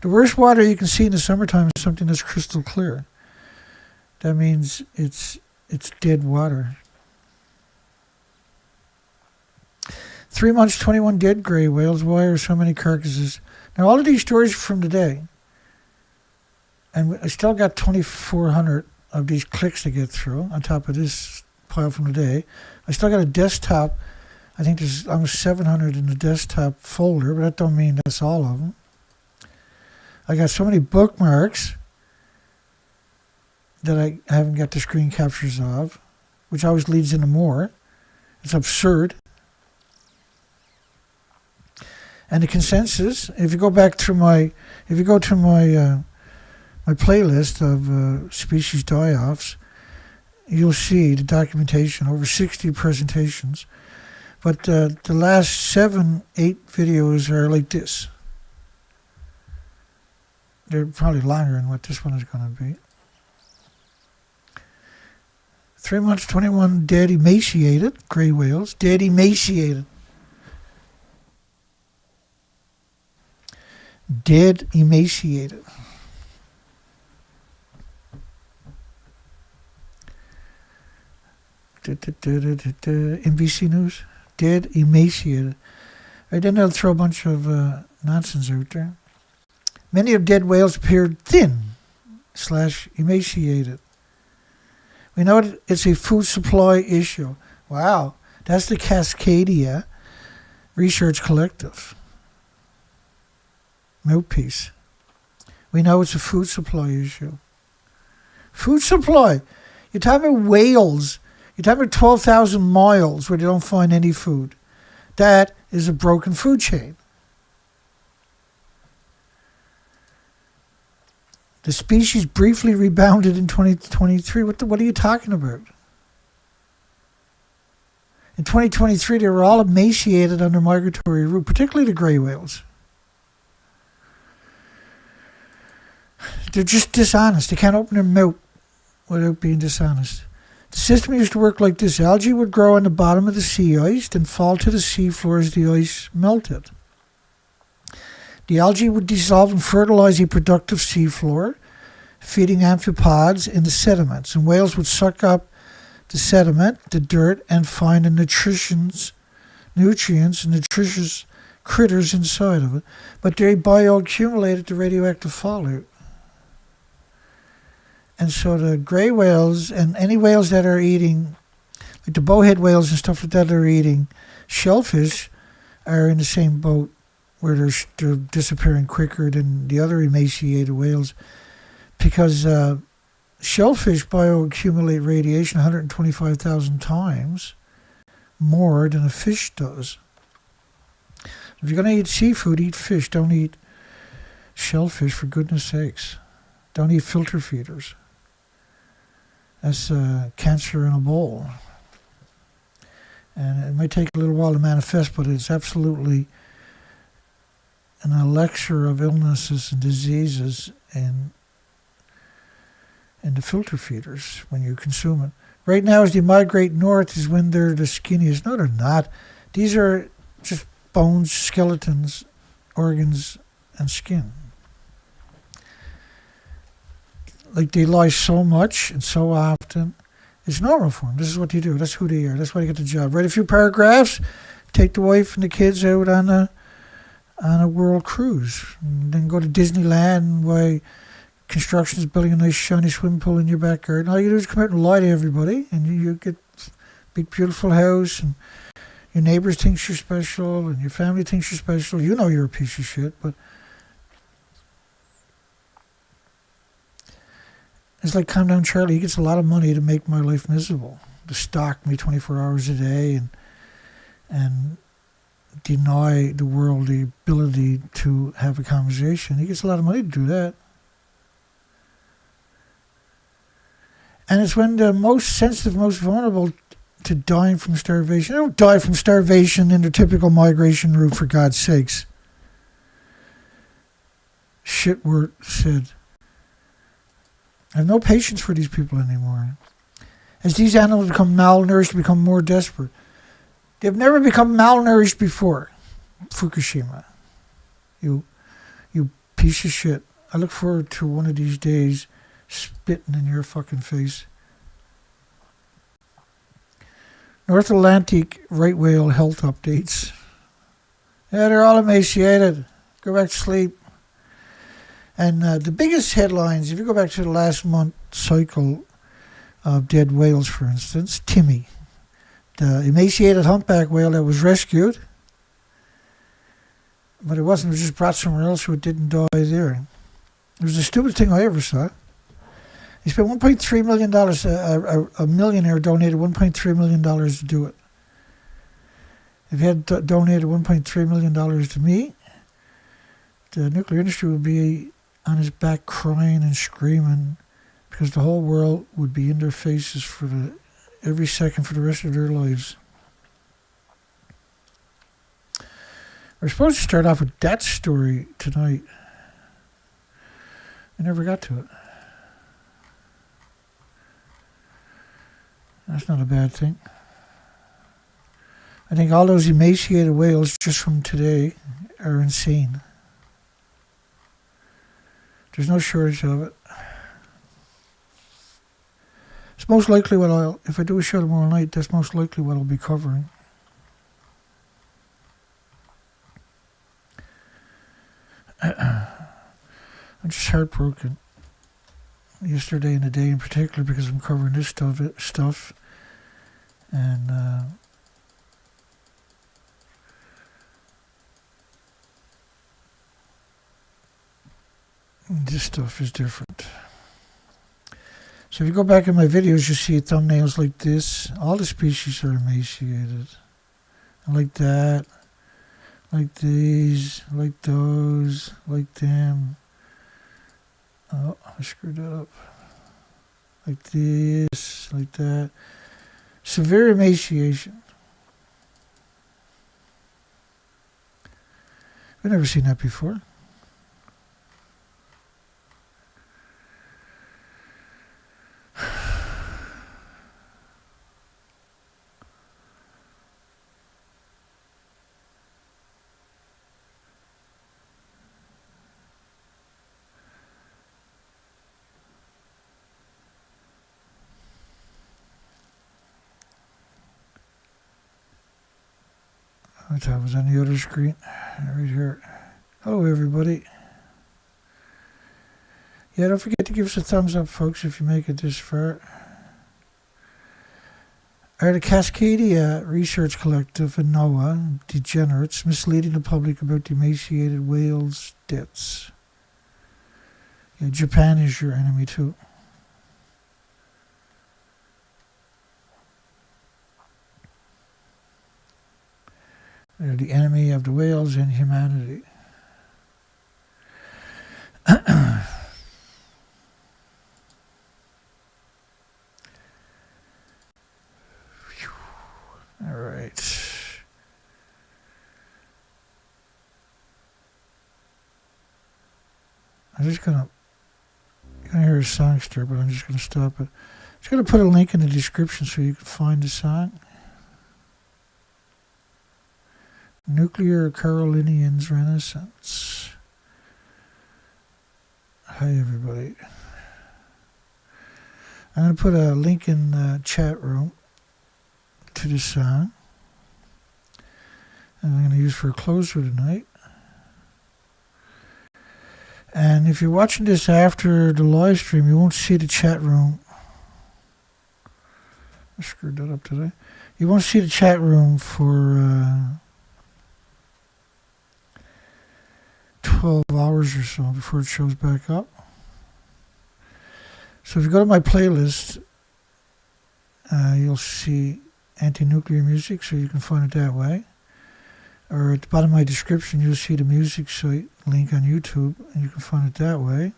The worst water you can see in the summertime is something that's crystal clear. That means it's dead water. 3 months, 21 dead grey whales. Why are so many carcasses? Now all of these stories are from today. And I still got 2,400 of these clicks to get through on top of this pile from today. I still got a desktop. I think there's almost 700 in the desktop folder, but that don't mean that's all of them. I got so many bookmarks that I haven't got the screen captures of, which always leads into more. It's absurd. And the consensus, if you go to my playlist of species die-offs, you'll see the documentation, over 60 presentations. But the last 7, 8 videos are like this. They're probably longer than what this one is going to be. 3 months, 21 dead emaciated grey whales. Dead emaciated. Dead emaciated. NBC News. Dead emaciated. Right, then they'll throw a bunch of nonsense out there. Many of dead whales appeared thin/emaciated. We know that it's a food supply issue. Wow, that's the Cascadia Research Collective. Mouthpiece. We know it's a food supply issue. Food supply. You're talking about whales. You're talking about 12,000 miles where they don't find any food. That is a broken food chain. The species briefly rebounded in 2023. What are you talking about? In 2023, they were all emaciated on their migratory route, particularly the grey whales. They're just dishonest. They can't open their mouth without being dishonest. The system used to work like this. Algae would grow on the bottom of the sea ice, then fall to the sea floor as the ice melted. The algae would dissolve and fertilize a productive seafloor, feeding amphipods in the sediments. And whales would suck up the sediment, the dirt, and find the nutrients and nutritious critters inside of it. But they bioaccumulated the radioactive fallout. And so the grey whales and any whales that are eating, like the bowhead whales and stuff like that are eating shellfish, are in the same boat where they're disappearing quicker than the other emaciated whales, because shellfish bioaccumulate radiation 125,000 times more than a fish does. If you're going to eat seafood, eat fish. Don't eat shellfish, for goodness sakes. Don't eat filter feeders. That's cancer in a bowl. And it might take a little while to manifest, but it's absolutely an elixir of illnesses and diseases in the filter feeders when you consume it. Right now, as they migrate north, is when they're the skinniest. No, they're not. These are just bones, skeletons, organs, and skin. Like, they lie so much and so often. It's normal for them. This is what they do. That's who they are. That's why they get the job. Write a few paragraphs, take the wife and the kids out on a world cruise, and then go to Disneyland while construction is building a nice shiny swimming pool in your backyard. And all you do is come out and lie to everybody, and you get a big beautiful house, and your neighbors think you're special, and your family thinks you're special. You know you're a piece of shit, but it's like Calm Down Charlie. He gets a lot of money to make my life miserable. to stalk me 24 hours a day and deny the world the ability to have a conversation. He gets a lot of money to do that. And it's when the most sensitive, most vulnerable to dying from starvation. They don't die from starvation in their typical migration route, for God's sakes. Shit were said. I have no patience for these people anymore. As these animals become malnourished, become more desperate. They've never become malnourished before. Fukushima. You piece of shit. I look forward to one of these days spitting in your fucking face. North Atlantic right whale health updates. Yeah, they're all emaciated. Go back to sleep. And the biggest headlines, if you go back to the last month cycle of dead whales, for instance, Timmy, the emaciated humpback whale that was rescued, but it wasn't, it was just brought somewhere else so it didn't die there. It was the stupidest thing I ever saw. He spent $1.3 million, a millionaire donated $1.3 million to do it. If he had donated $1.3 million to me, the nuclear industry would be on his back crying and screaming because the whole world would be in their faces for every second for the rest of their lives. We're supposed to start off with that story tonight. I never got to it. That's not a bad thing. I think all those emaciated whales just from today are insane. There's no shortage of it. It's most likely what if I do a show tomorrow night, that's most likely what I'll be covering. I'm just heartbroken. Yesterday and the day in particular, because I'm covering this stuff, and this stuff is different. So if you go back in my videos, you see thumbnails like this. All the species are emaciated. Like that, like these, like those, like them. Oh, I screwed that up. Like this, like that. Severe emaciation. I've never seen that before. That was on the other screen, right here. Hello, everybody. Yeah, don't forget to give us a thumbs up, folks, if you make it this far. The Cascadia Research Collective and NOAA, degenerates, misleading the public about the emaciated whales' deaths. Yeah, Japan is your enemy, too. They're the enemy of the whales and humanity. All right. I'm just gonna. You're gonna hear a song start, but I'm just gonna stop it. I'm just gonna put a link in the description so you can find the song. Nuclear Carolinians Renaissance. Hi, everybody. I'm going to put a link in the chat room to the song. And I'm going to use for a closer tonight. And if you're watching this after the live stream, you won't see the chat room. I screwed that up today. You won't see the chat room for 12 hours or so before it shows back up. So if you go to my playlist you'll see anti-nuclear music, so you can find it that way. Or at the bottom of my description, you'll see the music site link on YouTube, and you can find it that way.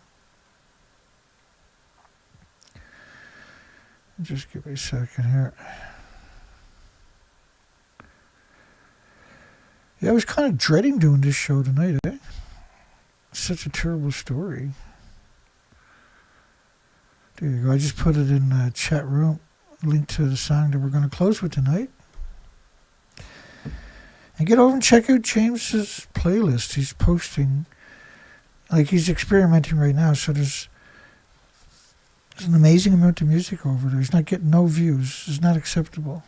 Just give me a second here. Yeah, I was kind of dreading doing this show tonight, eh? It's such a terrible story. There you go. I just put it in the chat room. Link to the song that we're going to close with tonight. And get over and check out James's playlist. He's posting, like he's experimenting right now, so there's an amazing amount of music over there. He's not getting no views. It's not acceptable.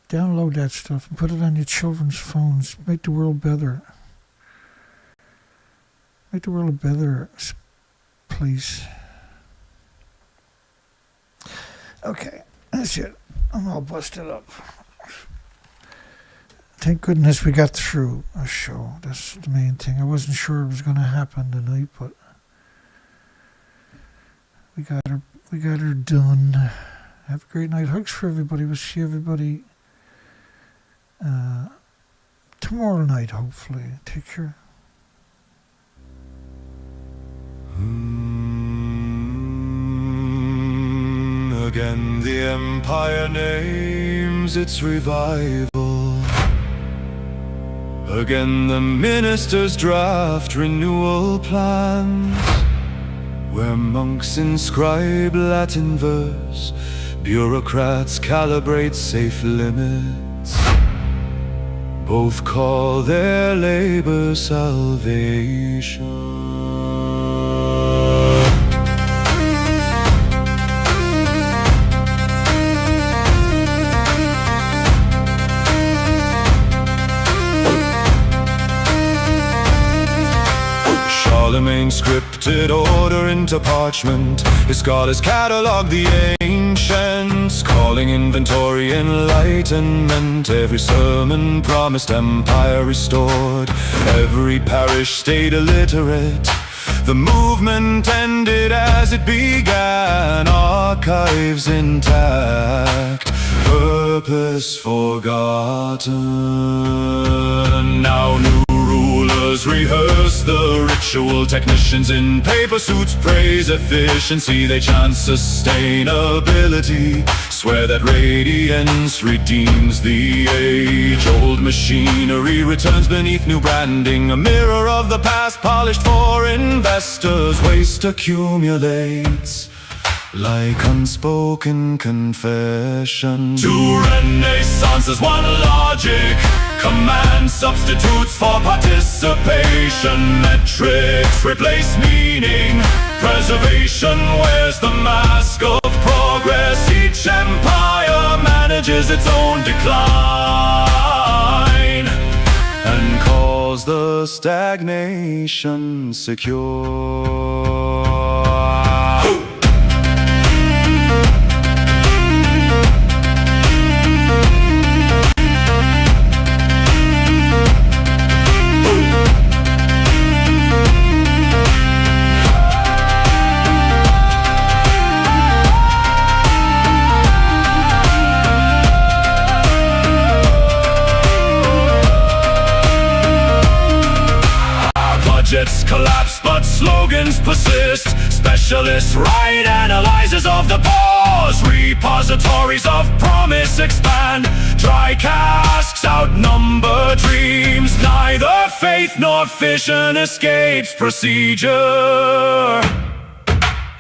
Download that stuff and put it on your children's phones. Make the world better. Make the world a better place. Okay, that's it. I'm all busted up. Thank goodness we got through a show. That's the main thing. I wasn't sure it was going to happen tonight, but we got her done. Have a great night. Hugs for everybody. We'll see everybody tomorrow night, hopefully. Take care. Again the empire names its revival. Again the ministers draft renewal plans, where monks inscribe Latin verse, bureaucrats calibrate safe limits. Both call their labor salvation. Charlemagne scripted order into parchment. His scholars catalogue the ancients, calling inventory enlightenment. Every sermon promised empire restored, every parish stayed illiterate. The movement ended as it began, archives intact, purpose forgotten. Now new rulers rehearse the ritual, technicians in paper suits praise efficiency. They chant sustainability, swear that radiance redeems the age. Old machinery returns beneath new branding, a mirror of the past polished for investors. Waste accumulates like unspoken confession. Two renaissances, one logic. Command substitutes for participation. Metrics replace meaning. Preservation wears the mask of progress. Each empire manages its own decline and calls the stagnation secure. Budgets collapse, but slogans persist. Specialists write analyses of the pause. Repositories of promise expand. Dry casks outnumber dreams. Neither faith nor vision escapes procedure,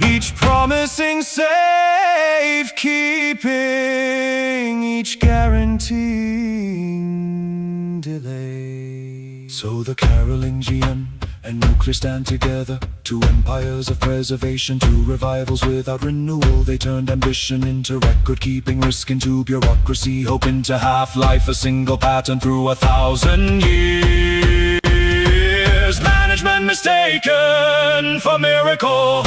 each promising safekeeping, each guaranteeing delay. So the caroling GM and nuclear stand together, two empires of preservation, two revivals without renewal. They turned ambition into record-keeping, risk into bureaucracy, hope into half-life, a single pattern through 1,000 years. Management mistaken for miracle.